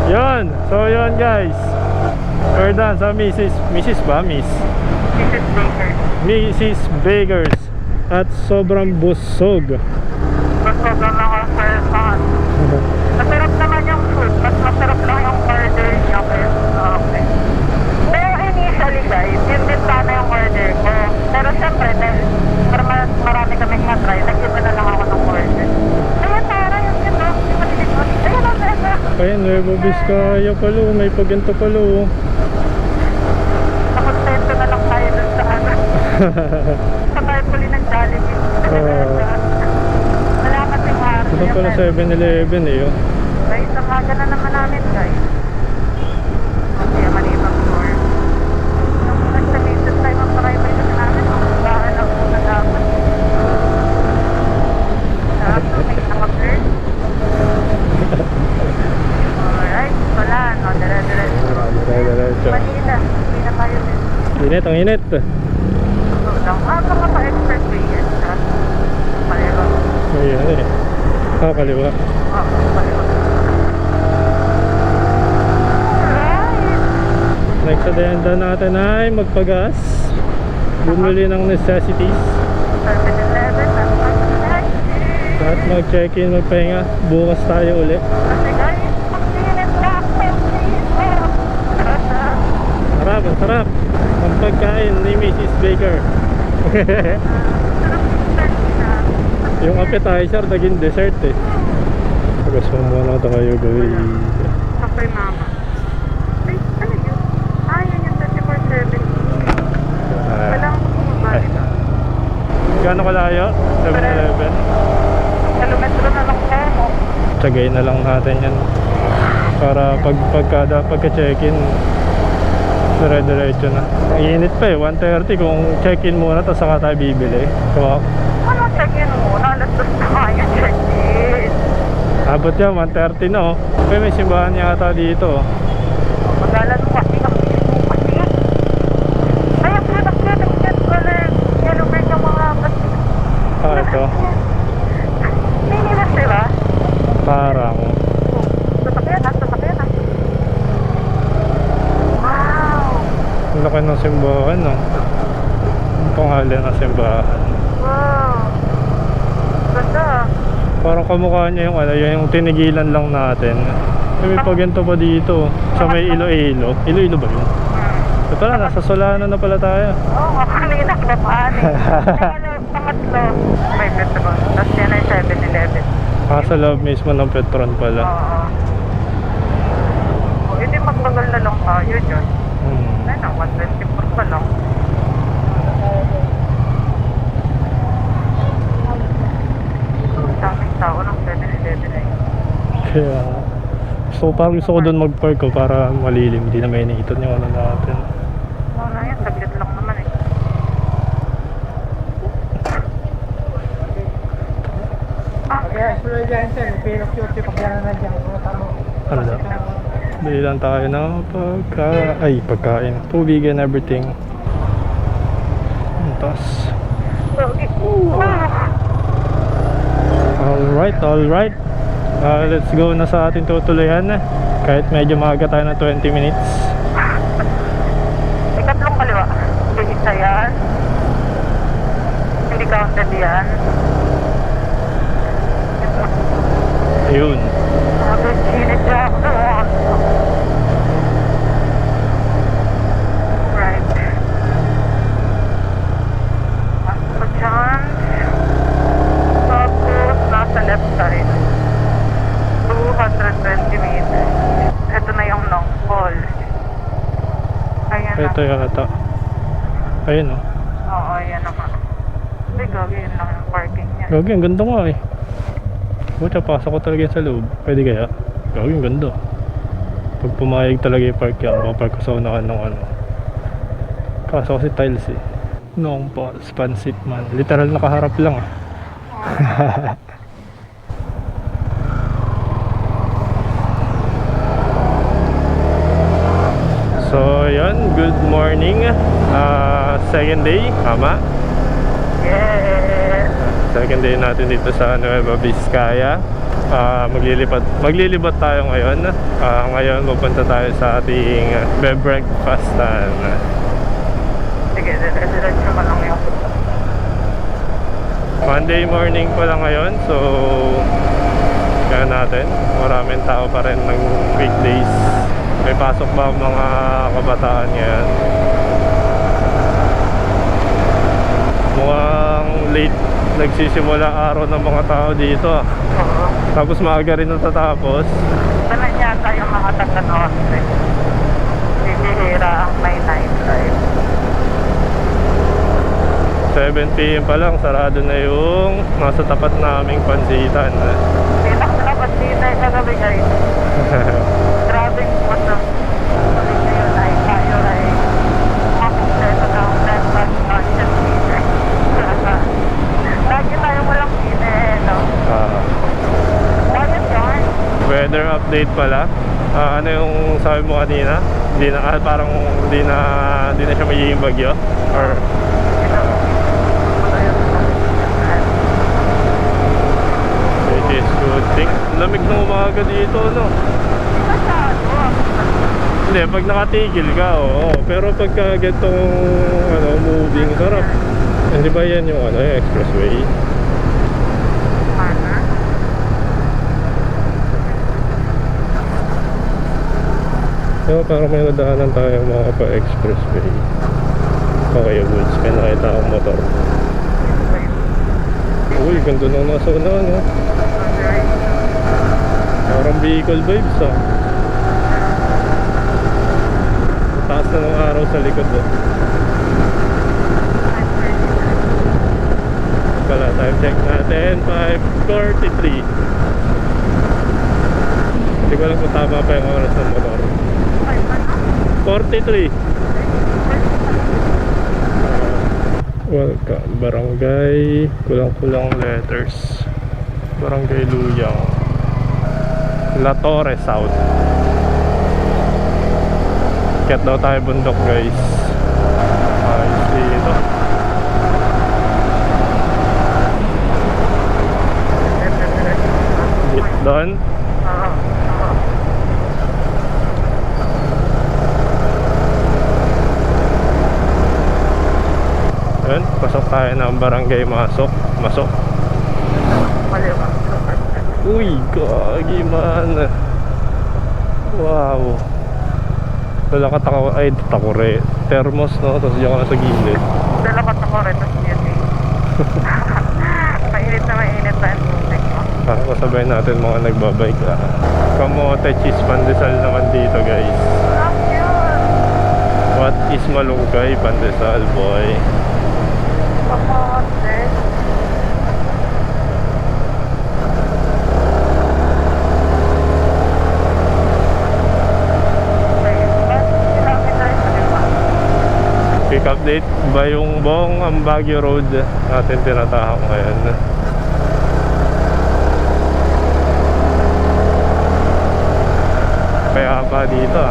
Yun! So yun guys. We're done sa Mrs. ba? Miss? Mrs. Baker. Mrs. Bakers. At sobrang busog. Basta lang ako sa masarap naman yung food. Mas masarap lang yung order niya kaya sa akin. Pero initially guys, yun din sana yung order ko. Pero syempre, dahil marami kaming matry, nag-iba na lang ako ng order. Ayan, tara, yung ito. Yung malilikot. Ayan ang besa. Kaya Nuevo Vizcaya palo. May paganto palo. Nakontento na lang tayo dun sa ano. Sa tayo puli ng Jollibee. Wala kasi mahal. Ito pala 7-Eleven eh. Oh. Guys, ang aga na naman namin guys. Okay, malibang floor. Nung nagsabihin tayo mag-arrival kasi namin, magbahan lang muna dapat. Tapos may nakapir. Alright, wala. No, Diretso. Manila, hindi na tayo din. Init, ang init. So, lang. Baka pa-expressway yan. Malibang. Ayan eh. Kaliwa. Malibang. Next agenda natin ay magpagas. Bumili ng necessities. 7-Eleven, At mag-check-in, magpahinga. Bukas tayo uli. kasi guys, pagsinit lang, Sarap, ang sarap. Ang pagkain ni Mrs. Baker. Yung appetizer, naging dessert eh. Pagas mo muna tayo guys. Kapay mama. Ay, ano yun? Yun yung 24/7. Wala akong bumabalik. Gano'ng kalayo? 7-Eleven? Kilometro na lang po mo. Tagay na lang natin yan. Para pagka-check-in, dire-diretso na. Iinit pa eh, 1:30 kung check-in muna tapos saka tayo bibili. So, Ano check-in muna? Alas 2 na nga yung check-in. abot yan, 1:30 na oh. Okay, may simbahan yata dito. Magalan mo kasi ng Facebook kasi. Ay, ang product pala. Yellow bird yung mga kasi. Ah, ito. Ninilas sila? Parang. Sasakyan na. Wow! Ang laki ng simbahan, no? Ang pangalan ng simbahan. Wow! Ganda. Parang kamukha niya yung yung tinigilan lang natin. May paganto pa dito. Sa may Iloilo. Iloilo ba yun? So pala, nasa Solano na pala tayo. Oo, kanina kinapaan eh. Pangatlo. May Petron. Tapos yan ay 7-Eleven. Sa loob mismo ng Petron pala. Oo. O, hindi magbagal na lang tayo dyan. Ay na, 124 pa lang. Daming tao ng 7-Eleven na yun. Kaya, so parang gusto ko doon mag-park ko para malilim. Hindi na may iniitan yung ano natin. Oo na yan, saglit lang naman eh. Kaya explore dyan sir, pero cute pag yan na dyan. Ano na? Bili lang tayo ng pagkain. Tubig and everything. Tapos, alright. Let's go na sa ating tutuloyan. Kahit medyo maaga tayo ng 20 minutes. Ikatlong kaliwa. Hindi isa yan. Hindi counted yan. Ayun. Right. Ako dyan. Tapos, nasa left side. 220 meters. Ito na yung long fall. Ayan na. Ito yata. Ayun oh. Oo, ayan naman. Hindi, gagawin lang yung parking niya. Gagi, ang ganda nga eh. Buta, pasok ko talaga sa loob. Pwede kaya? Gagi, ang ganda. Pag pumayag talaga yung park yan, makapark ko sa unahan ng ano. Kaso kasi tiles eh. Noong Pansit man. Literal nakaharap lang ah. So, yun. Good morning. Second day. Tama? Yes! Second day natin dito sa Nueva Vizcaya. Maglilibat tayo ngayon. Ngayon pupunta tayo sa ating breakfastan. Sige, diretso mo lang yung Monday morning pa lang ngayon. So, kaya natin. Maraming tao pa rin ng weekdays. May pasok ba ang mga kabataan ngayon? Mukhang late nagsisimula araw ng mga tao dito. Oo. Tapos maaga rin natatapos. Ganun yata yung mga taga-norte. Bibihira ang may nightlife. 7 PM pa lang, sarado na yung nasa tapat naming pansitan. Pinakalapat dito yung kagabi guys. Grabing water. Ulit na yun ay tayo ay makumpleto ng breakfast lunch and dinner. Lagi tayo walang dinner, no? Lagi yun. Weather update pala. Ano yung sabi mo kanina? Parang hindi na siya magiging bagyo? Or which is good thing. Lamig ng umaga dito, no? Hindi, pag nakatigil ka, oo. Pero pagka ganitong moving, sarap. Hindi ba yan yung yung expressway? Pero parang may nadaanan tayo mga pa-expressway. Okay, Woods. May nakita akong motor. Uy, ganda nang nasa una, no? Parang vehicle vibes, ah. Taas na ng araw sa likod, oh. Pala, time check natin, 5:43. Hindi ko alam kung tama pa yung oras ng motor. 43. Welcome, Barangay Kulang-Kulang Letters. Barangay Luyang, La Torre South. Ket daw tayo bundok, guys. Ayos dito. Doon. Yun, pasok tayo ng barangay Masok. Uy, gagi man. Wow. Dala ka ay takore. Thermos, no? Tapos diyan ka na sa gilid. Dala ka takore, tapos yun eh. Mainit na yung tubig mo. Kasabay natin mga nagbabike lah. Kamote cheese pandesal naman dito, guys. What is malunggay pandesal, boy? Kamote. Quick update, Bayongbong ang Baguio Road natin tinatahak ngayon. Kaya pa dito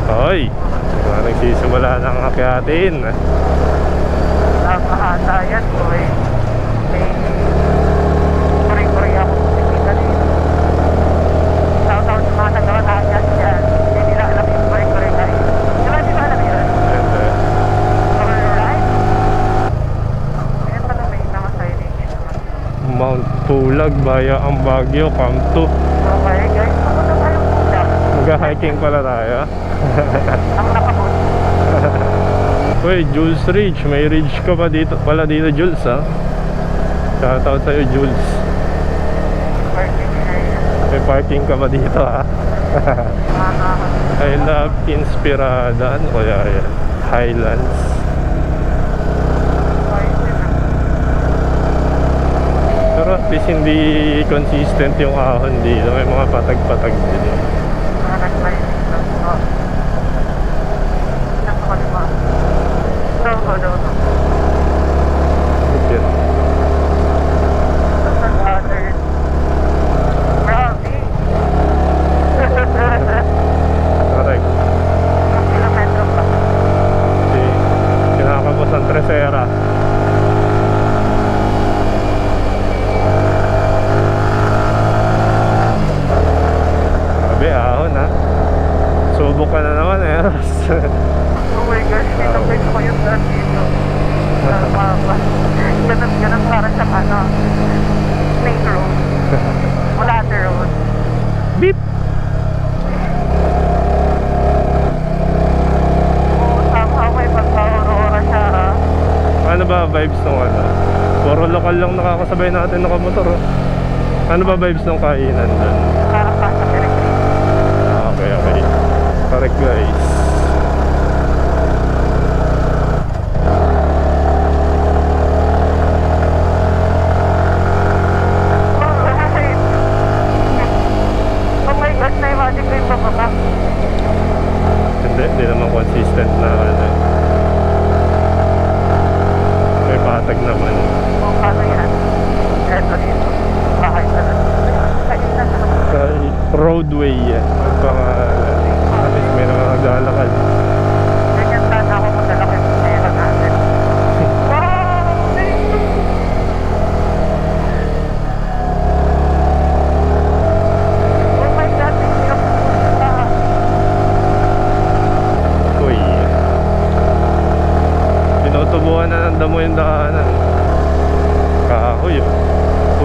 Hoy, nagsisimula ng akyatin. Nakakahata yan, boy. May kuri-kuri ako kumikita dito. Taon-taon sa mga nagawa-tayan dyan. Hindi nila alam yung kuri-kuri na rin. Di ba alam yun? Alright. Ayan pa na may nakasailing yun. Mount Pulag via ang Baguio, come to. Okay, guys. Ako na tayo muna. Mag-hiking pala tayo. Ang nakabot. Uy, Jules Ridge. May ridge ka pa dito pala dito, Jules, ha? Shoutout sa'yo, Jules. Parking area. May parking ka pa dito, ha? I love Inspirada. Ano kaya yan? Highlands. Pero at least hindi consistent yung ahon dito. May mga patag-patag din. Mga nag-lighting lang po. Nakakaliwa. No. Okay. Grabe. Correct. Ang kilometro pa. Kasi kinakabos ang Tresera. Grabe, ahon, ha? Subok ka na naman, eh. Oh my gosh, pinapit ko yung daan dito. Ganun para sa main road. Wala the road. Beep! Somehow may pagka-aurora siya. Ano ba vibes nung ano? Puro lokal lang nakakasabay natin nakamotor, oh. Ano ba vibes nung kainan doon? Parang pasta Pilipino. Okay. Correct, guys. Oh my gosh, na-imagine ko yung bababa. Hindi naman consistent na ano. May patag naman. O, paano yan? Eto dito. Bahay na lang. Roadway. Ang pangalan. At least may naman naglalakad. Ganyan sana ako magdala kayo sa pera natin. Oh my God, may hirap pumunta. Uy. Tinutubuan na ng damo yung daanan. Kahoy.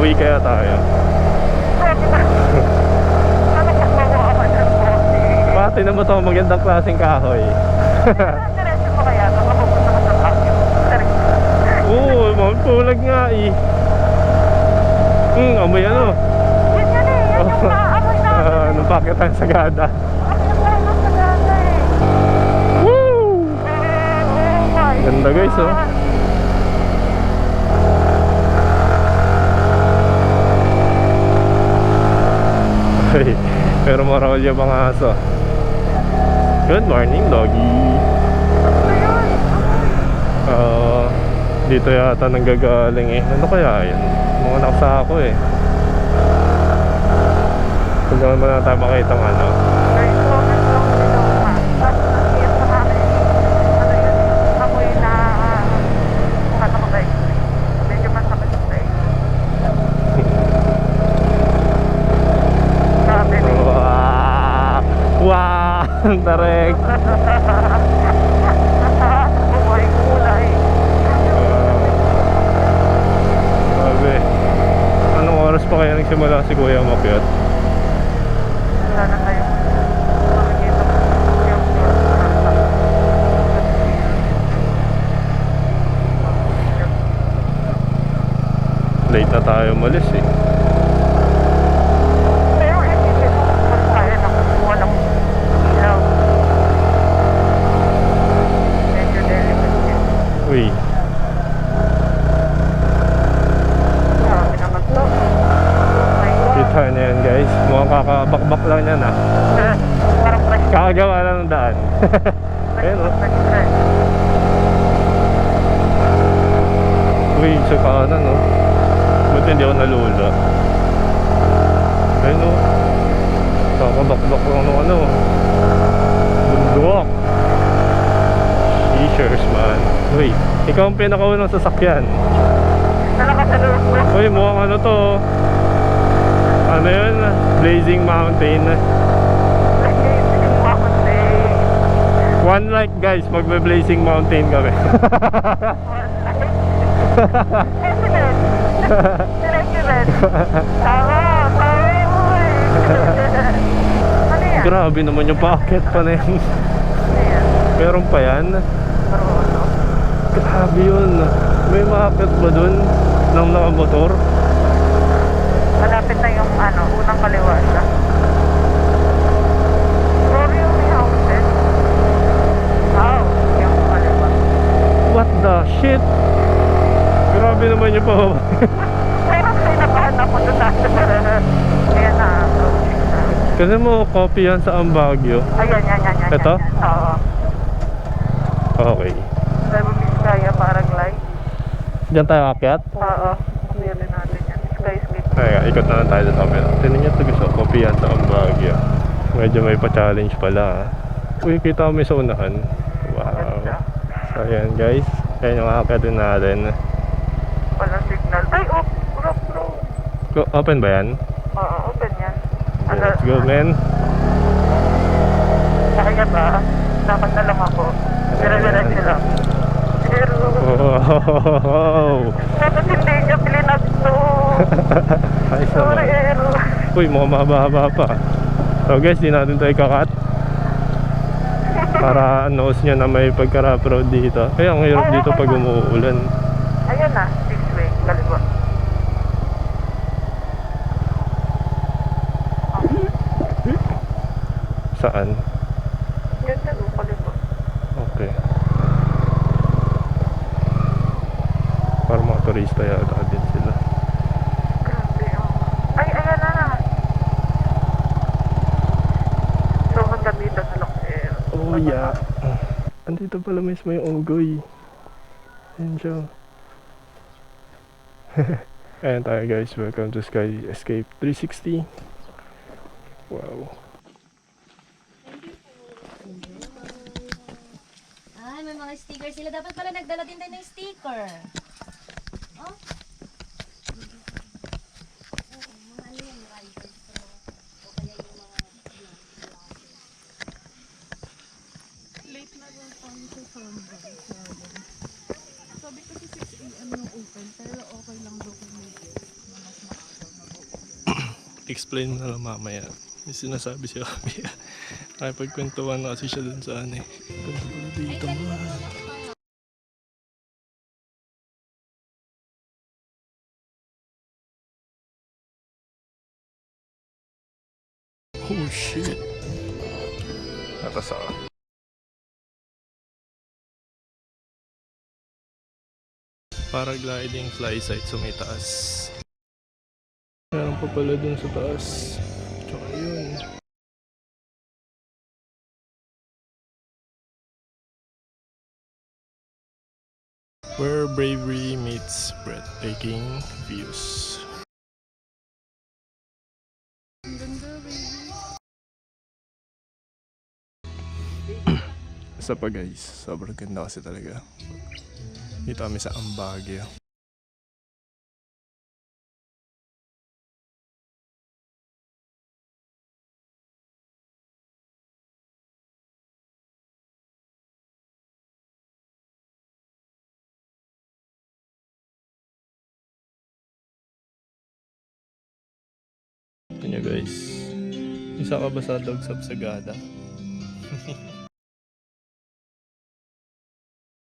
Uwi kaya tayo. Ano ka mawawa ng bote? Pati naman ito magandang klaseng kahoy. Diretso mo kaya ito? Mapupunta ka sa Baguio. Oo, mapulag nga eh. Amoy ano. Yun yan eh. Yan yung naamoy namin. Nung pakit tayo sa gada. Ang ganda ng sagada eh. Woo! Oh my Ganda, guys, oh. God. Ay, pero marolyo mga aso. Good morning, doggy. Dito yata nanggagaling eh. Ano kaya yun? Mga nakasako eh. Kung naman na tayo makita ng ano. Guys, comment lang dito ha. Tapos nakikita sa akin, ano yun, amoy na, ano ko guys, medyo masakit sa tayo. Grabe na yun. Wow! Wow! Tarek! Buhay kulay. Grabe. Anong oras pa kaya nagsimula si Kuya Makyat? Wala na tayo. Makikita ko yung Late na tayo umalis eh. pero hindi ko kaya nakukuha ng ilaw. Medyo delicate yun. Uy, Grabe naman to. Oh my God. kita niya yan guys. Mukhang kakabakbak lang yan ah. Parang fresh. Kakagawa lang ng daan. Ayun oh. Uy, sa kanan oh. Buti hindi ako nalula. Ayun oh. Kakabakbak lang ng ano. Bundok. T-shirts man. Uy, ikaw ang pinakaunang sasakyan. Nalakasalurok ko. Uy, mukhang ano to oh. Ano yun? Blazing Mountain. One like guys, magbe-Blazing Mountain kami. Grabe naman yung packet pa na yan. Meron pa yan? Grabe yun. May market ba dun ng nakamotor? Malapit na yung ano, unang kaliwa siya. Sorry yung may houses. Wow, yung kaliwa. What the shit? Grabe naman yung pababa. Kaya napahan ako doon na. Kaya na, approaching na. Kasi mo, copy yan sa Ambagyo. Ayan, yan. Ito? Oo. Okay. Nueva Vizcaya, Paraglay. Diyan tayo akyat? Oo. Clearin natin yan. Skyscape. Ay, ikot na lang tayo sa top. Tinan nyo ito gusto, copy yan sa Ambagyo. Medyo may pa-challenge pala. Uy, kita ko may sa unahan. Wow. So ayan guys, ayan yung akyatin natin. Walang signal. Ay, oh! Bro. Open ba yan? Oo, open yan. Let's go man. Kaya ba? Dapat na lang ako. Dire-diretso lang. Pero, Wow. dapat hindi niya pili natin to. Ayos Sorry, naman. Ero. Uy, mukhang mahaba-haba pa. So guys, di natin ito ikakat. Para nose nyo na may pagka-rough road dito. Kaya ang hirap dito pag umuulan. Ayan na, this way, kaliwa. Saan? Yan na, kaliwa. Okay. Para mga turista yata din sila. Grabe, oh. Ay, ayan na. So, hanggang dito na lang, Ero. Oh yeah. Andito pala mismo yung unggoy. Ayan siya. Ayan tayo guys, welcome to Sky Escape 360. Wow. Ay, may mga sticker sila. Dapat pala nagdala din tayo ng sticker. Oh? Mga ano yan, riders. O kaya yung mga... Late na rin kami sa sunrise. Sabi ko sa 6 AM yung open, pero okay lang daw kung may guest na mas makakaw na bukas. Explain mo na lang mamaya. May sinasabi siya kami. Nakipagkwentuhan na kasi siya dun sa ano eh. Ganda pala dito man. Oh shit. Natasa. Paragliding fly site sa may taas. Meron pa pala dun sa taas. Tsaka yun. Where bravery meets breathtaking views. Isa pa guys, sobrang ganda kasi talaga. Dito kami sa Ambagyo. Ito nyo guys, isa ka ba sa Dogs of Sagada?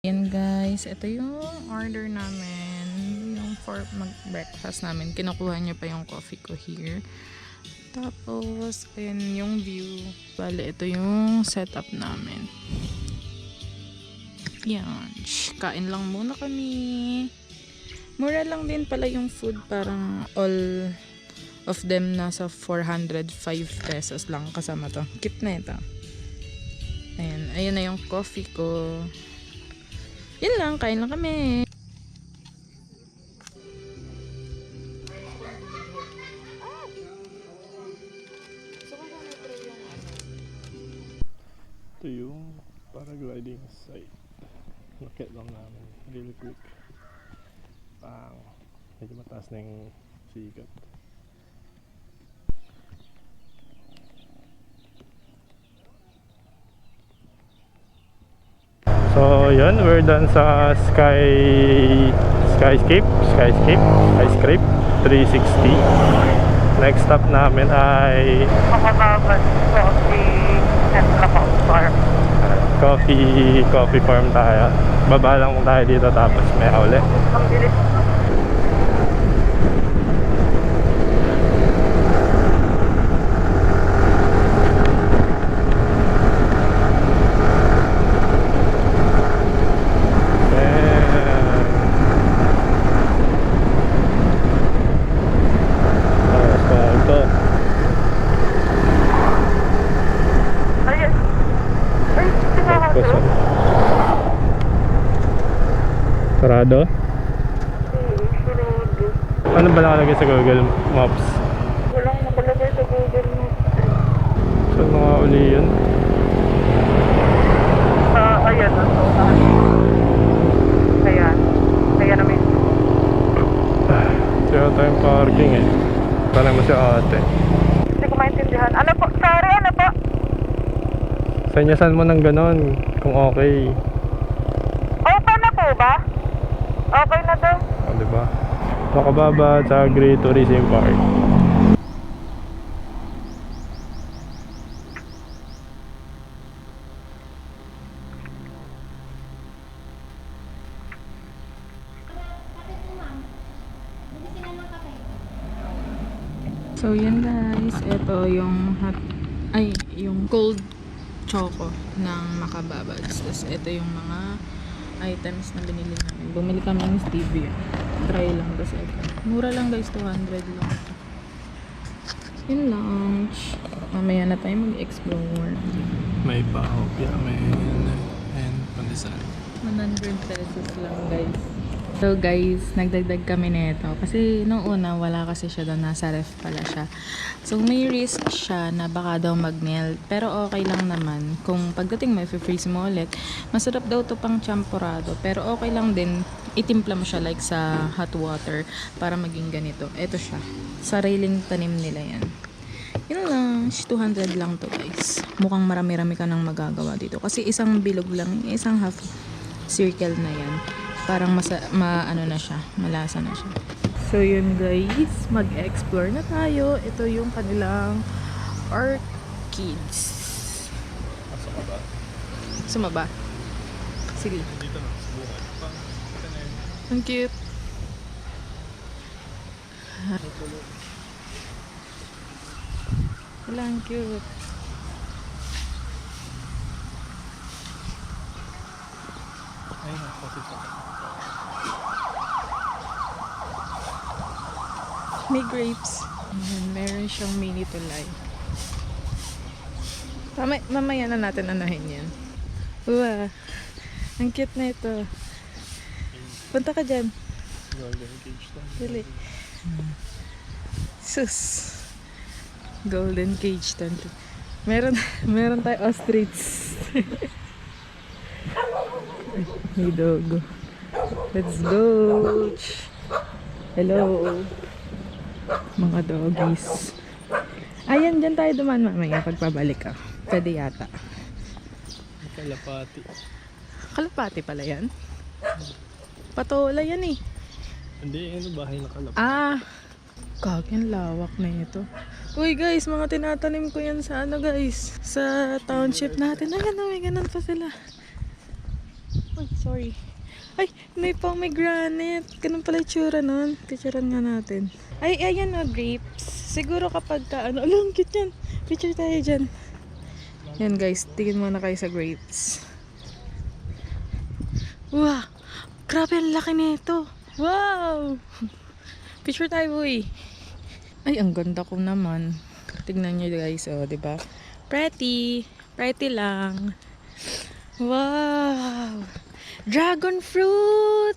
Yan guys, ito yung order namin. Yung for breakfast namin. Kinukuha niyo pa yung coffee ko here. Tapos, ayan yung view. Bale, ito yung setup namin. Yan. Kain lang muna kami. Mura lang din pala yung food. Parang all of them nasa 405 pesos lang kasama to. Cute na ito. Ayan. Ayan na yung coffee ko. Yan lang, kain lang kami. Ito yung paragliding site. Nakit lang namin. Really quick. Medyo mataas na yung sikat. So yun, we're done sa Skyscape 360. Next stop namin ay Makababad coffee and Lacoste Farm. coffee farm tayo. Baba lang tayo dito tapos may outlet. Ang bilis. Ayan. Ay, sinahado. Sarado? Sarado. Ano ba nakalagay sa Google Maps? Walang nakalagay sa Google Maps. Saan mga uli yun? Ayan. Ayan. Ayan na mismo. Kaya tayong parking eh. Tanay mo si ate. Hindi ko maintindihan. Ano po? Sorry, ano po? Sanyasan mo ng ganon kung okay. Open na po ba? Okay na daw. O, diba? Makababa sa Great Tourism Park. So yun guys, ito yung yung cold choco ng Makababads. Tapos ito yung mga items na binili namin. Bumili kami ng stevia. Try lang kasi ito. Mura lang guys, 200 lang ito. Yun lunch. Mamaya na tayo mag-explore. May pahopya, may and pandesal. 100 pesos lang guys. So guys, nagdagdag kami nito kasi nung una wala kasi siya doon, nasa ref pala siya. So may risk siya na baka daw mag-melt, pero okay lang naman. Kung pagdating mo i-freeze mo ulit, masarap daw to pang champurado, pero okay lang din itimpla mo siya like sa hot water para maging ganito. Ito siya. Sariling tanim nila yan. Yun lang, 200 lang to guys. Mukhang marami-rami ka nang magagawa dito kasi isang bilog lang, isang half circle na yan. Parang ano na siya, malasa na siya. So yun guys, mag-explore na tayo. Ito yung kanilang orchids. Pasok ka ba? Sumaba. Sige. Dito na, subukan. Ang cute. Wala, ang cute. Ayun na, kasi sa May grapes. Ayan, meron siyang mini tulay. Mamaya na natin anahin yan. Wow. Ang cute na ito. Punta ka dyan. Golden Cage to. Dali. Sus. Golden Cage tent. Meron tayo ostrich. May dog. Let's go. Hello. Mga doggies. Ayan, dyan tayo dumaan mamaya pagpabalik ka. Pwede yata. Kalapati. Kalapati pala yan. Patola yan eh. Hindi, ano bahay na kalapati. Ah, kagyan lawak na ito. Uy guys, mga tinatanim ko yan sa ano guys, sa township natin. Ayan na, may ganun pa sila. Ay, sorry. Ay, may pomegranate. Ganun pala itsura nun. Picturean nga natin. Ay, ayan o, grapes. Siguro kapag ka, ano, alam, cute yan. Picture tayo dyan. Yan guys, tingin muna kayo sa grapes. Wow! Grabe, ang laki nito. Wow! Picture tayo, boy. Ay, ang ganda ko naman. Tignan nyo guys, oh, di ba? Pretty. Pretty lang. Wow! Dragon fruit!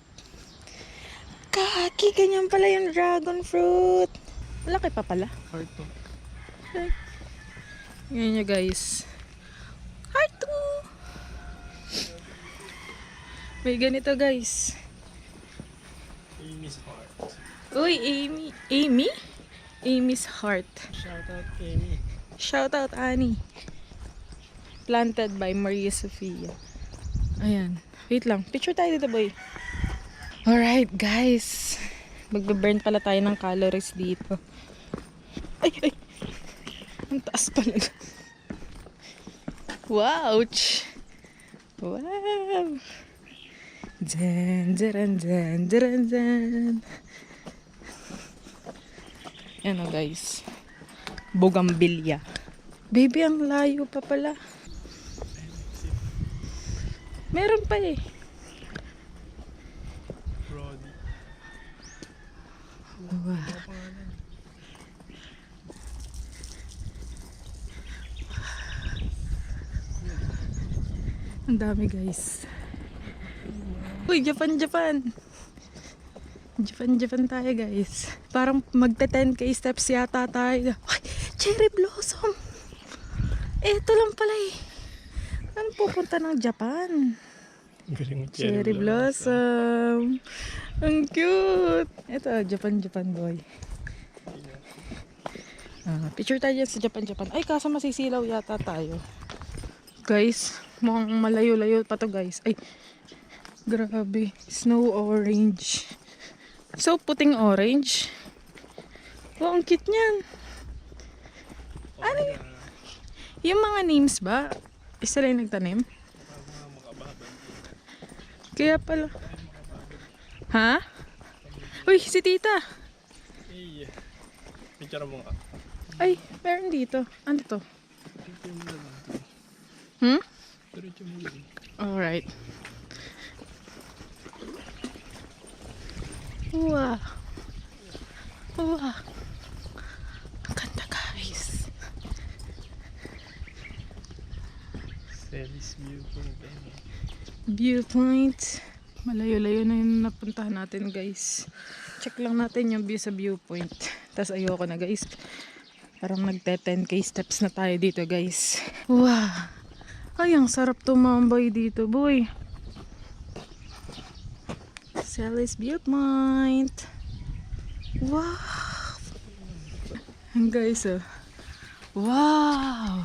Kaki, ganyan pala yung dragon fruit. Malaki pa pala. Heart to. Ganyan nyo guys. Heart to! May ganito guys. Amy's Heart. Uy, Amy. Amy? Amy's Heart. Shout out Amy. Shout out Annie. Planted by Maria Sofia. Ayan. Wait lang. Picture tayo dito, boy. Alright, guys. Magbe-burn pala tayo ng calories dito. Ay, ay. Ang taas pala. Wow. Wow. Dyan, dyan, dyan, dyan, dyan. Yan o, guys. Bougainvillea. Baby, ang layo pa pala. Meron pa eh. Brody. Wow. Ang dami guys. Uy, Japan tayo guys. Parang magta 10k steps yata tayo. Uy, cherry blossom. Eto lang pala eh. Ano pupunta ng Japan? Galing Cherry blossom. Ang cute. Ito, Japan boy. Picture tayo dyan sa Japan. Ay, kaso masisilaw yata tayo. Guys, mukhang malayo-layo pa to guys. Ay, grabe. Snow orange. So, puting orange. Wow, ang cute niyan. Ano yun? Yung mga names ba? Isa lang nagtanim? Kaya pala. Ha? Uy, si tita. Hey. Picture mo nga. Ay, meron dito. Ano to? Diretso mo yun. Alright. Wow. Wow. Ang ganda guys. Celis Viewpoint. Viewpoint. Malayo-layo na yung napuntahan natin guys. Check lang natin yung view sa viewpoint. Tapos ayoko na guys. Parang nagte 10k steps na tayo dito guys. Wow. Ay, ang sarap tumambay dito boy. Celis Viewpoint. Wow. Ang guys oh. Wow.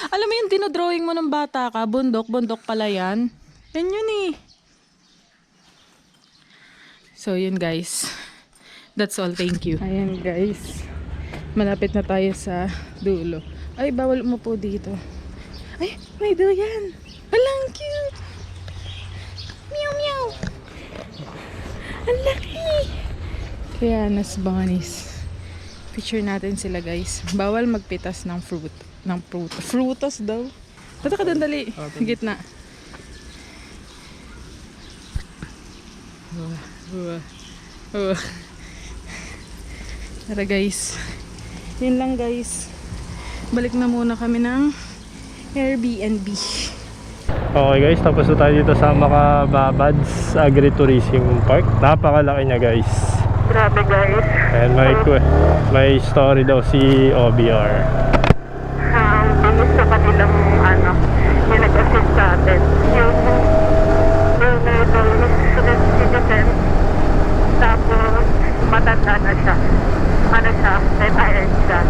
Alam mo yung dinodrawing mo ng bata ka, bundok pala yan. Yan yun eh. So yun guys. That's all, thank you. Ayan guys. Malapit na tayo sa dulo. Ay, bawal umupo dito. Ay, may duyan. Alang cute. Meow meow. Ang laki. Kaya nas bunnies. Picture natin sila guys. Bawal magpitas ng fruit. Frutos daw. Punta ka doon dali. Gitna. Tara guys. Yun lang guys. Balik na muna kami ng Airbnb. Okay guys, tapos na tayo dito sa Makababads Agritourism Park. Napakalaki niya guys. Grabe guys. And may story daw si OBR. Bilis sa kanilang yung nag-assist sa atin. Yung citizen. Tapos matanda na siya. Retired siya.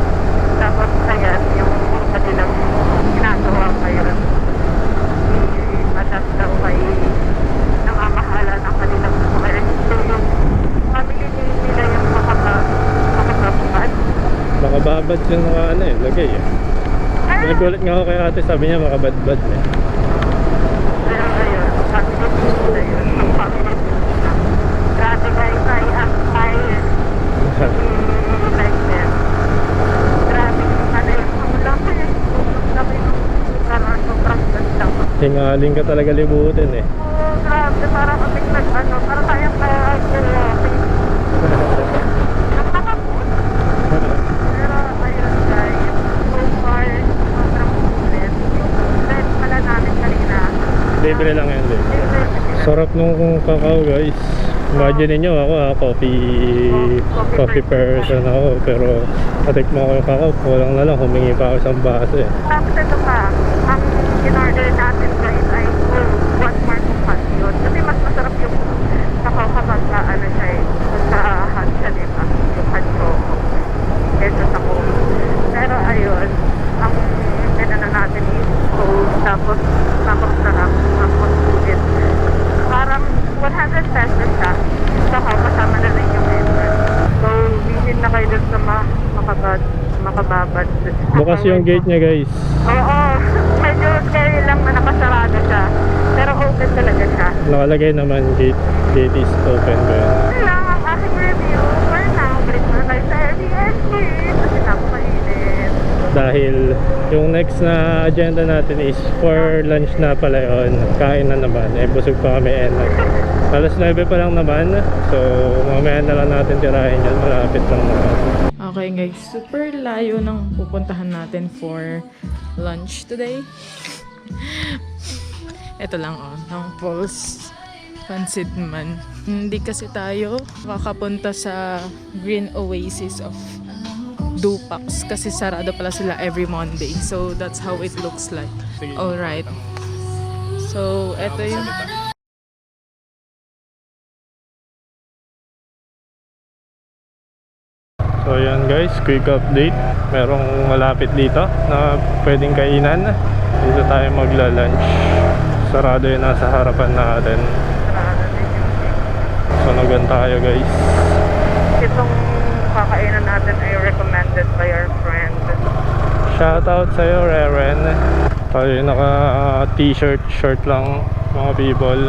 Tapos ayan, yung kanilang ginagawa ngayon. Matas daw ay namamahala ng kanilang buhay. So yung family nila yung makababad. Makababad yung mga lagay eh. Nagulat nga ako kay ate, sabi niya makabadbad eh. Pero ayun, family nila yun. Ang family nila. Grabe guys, I aspire like them. Grabe yung ang laki yung sobrang ganda. Hingaling ka talaga libutin eh. Oh, grabe, parang kaming parang tayong pero ayun guys, so far, sobrang sulit. Then pala namin kanina. Libre lang yan, libre. Sarap nung kakao guys. Imagine niyo ako coffee person ako, pero natikman ko yung kakao, kulang na lang, humingi pa ako isang baso eh. Tapos ito pa, ang in-order natin guys ay one more kupas yun. Kasi mas masarap yung kakao kapag siya eh, sa hot siya diba, yung hot choco. Kesa sa cold. Pero ayun, ang pinana natin is cold, tapos napakasarap, napakasulit. Parang 100 pesos siya. Saka kasama na rin yung entrance. So, visit na kayo dun sa makababad. Bukas yung gate niya guys. Oo, medyo scary lang na nakasarado siya. Pero open talaga siya. Nakalagay naman gate is open ba yun? Ito lang ang aking review. For now, balik na tayo sa Airbnb. Kasi napakainit. Dahil yung next na agenda natin is for lunch na pala yun. Kain na naman, busog pa kami and alas 9 pa lang naman. So mamaya na lang natin tirahin yan, malapit lang naman. Okay guys, super layo ng pupuntahan natin for lunch today. Ito lang ng Paul's Pancit Man. Hindi kasi tayo makapunta sa Green Oasis of Dupax kasi sarado pala sila every Monday. So that's how it looks like. Alright. So ito yung So yan guys, quick update. Merong malapit dito na pwedeng kainan. Dito tayo magla-lunch. Sarado yun nasa harapan natin. So nagan tayo guys. Itong kakainan natin ay recommended by our friend. Shoutout sa'yo Reren. Tayo naka t-shirt, short lang mga people.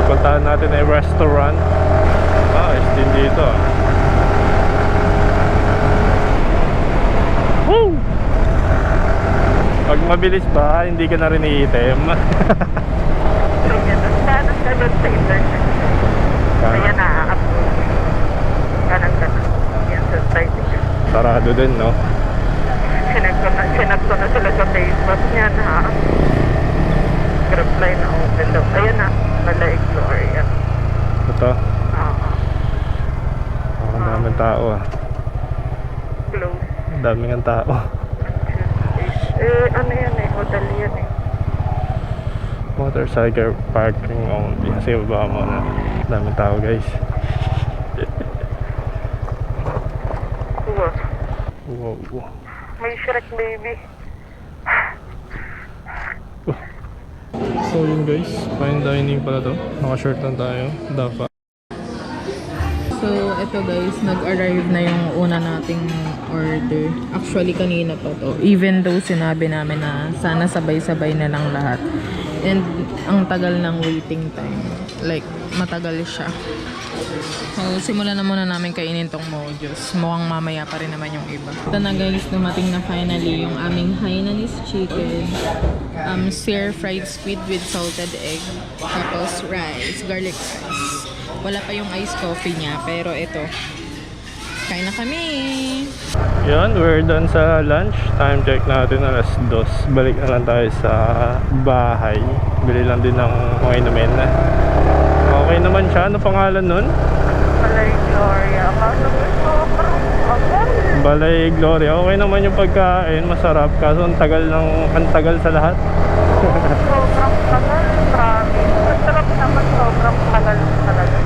Puntahan natin ay restaurant. Is din dito. Woo! Pag mabilis ba, hindi ka na rin iitim. Sige, danas ka doon sa internet. Kaya na-upload. Kanan-kanan. Yan sa site. Sarado din, no? Sinagto na sila sa Facebook niya na grab line na open daw. Ayan na, Malaig Gloria. Ito. Oo. Ang daming tao ah. Close. Ang daming ang tao. Ano yan eh, hotel yan eh. Motorcycle parking only. Kasi baba mo na. Ang daming tao guys. Wow. Wow. May Shrek baby. So yun guys, fine dining pala to. Naka-shirt lang tayo. Dapat. So, ito guys, nag-arrive na yung una nating order. Actually, kanina pa to. Even though sinabi namin na sana sabay-sabay na lang lahat. And ang tagal ng waiting time. Like, matagal siya. So, simulan na muna namin kainin tong mojos. Mukhang mamaya pa rin naman yung iba. Ito na guys, dumating na finally yung aming Hainanese chicken. Stir-fried squid with salted egg. Tapos rice, garlic rice. Wala pa yung iced coffee niya, pero ito. Kain na kami. Yun, we're done sa lunch. Time check natin alas 2. Balik na lang tayo sa bahay. Bili lang din ng mga inumin. Okay naman siya. Ano pangalan nun? Balay Gloria. Kaso gusto ko parang agal. Balay Gloria. Okay naman yung pagkain. Masarap. Kaso ang tagal sa lahat. Sobrang tagal. Promise. Masarap naman. Sobrang tagal talaga.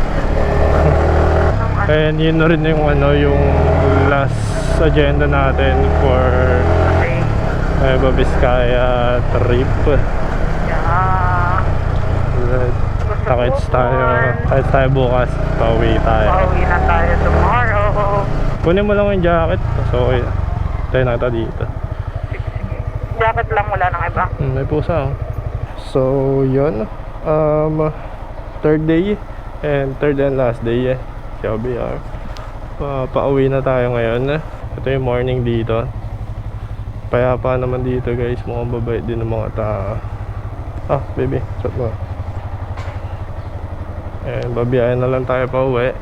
And yun na rin yung yung last agenda natin for Nueva Vizcaya trip. Yeah. Takits tayo bukas. Pauwi tayo. Pauwi na tayo tomorrow. Kunin mo lang yung jacket. So, okay. Tayo na ito dito. Jacket lang, wala nang iba. May pusa. So, yun. Third day. And third and last day. KBR. Pauwi na tayo ngayon. Ito yung morning dito. Payapa naman dito guys. Mukhang babait din ng mga tao. Ah, baby. Shot mo. And babiyahin na lang tayo pauwi.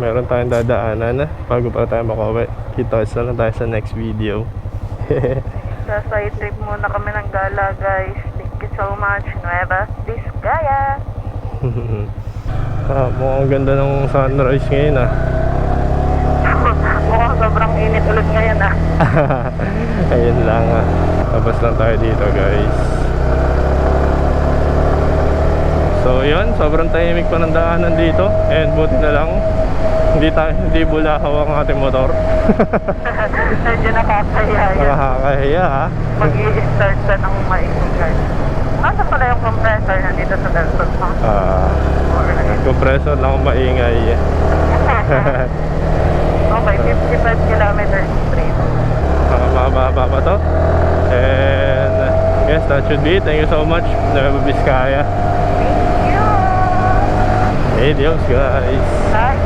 Meron tayong dadaanan bago pa tayo makauwi. Kita na lang tayo sa next video. Sa side trip muna kami ng gala guys. Thank you so much. Nueva Vizcaya. Mukhang ganda ng sunrise ngayon Mukhang sobrang init ulit ngayon Ayun lang Tapos lang tayo dito guys. So yun, sobrang tahimik pa ng daanan dito. And buti na lang hindi bulahaw ang ating motor. Medyo nakakahiya yan. Nakakahiya Mag-i-start sa ng maingay guys. Nasa pala yung compressor nandito sa Delson compressor lang maingay. Okay, 55 kilometers straight. Mababa pa to. And yes, that should be it. Thank you so much Nueva Vizcaya. Thank you. Adios guys. Bye.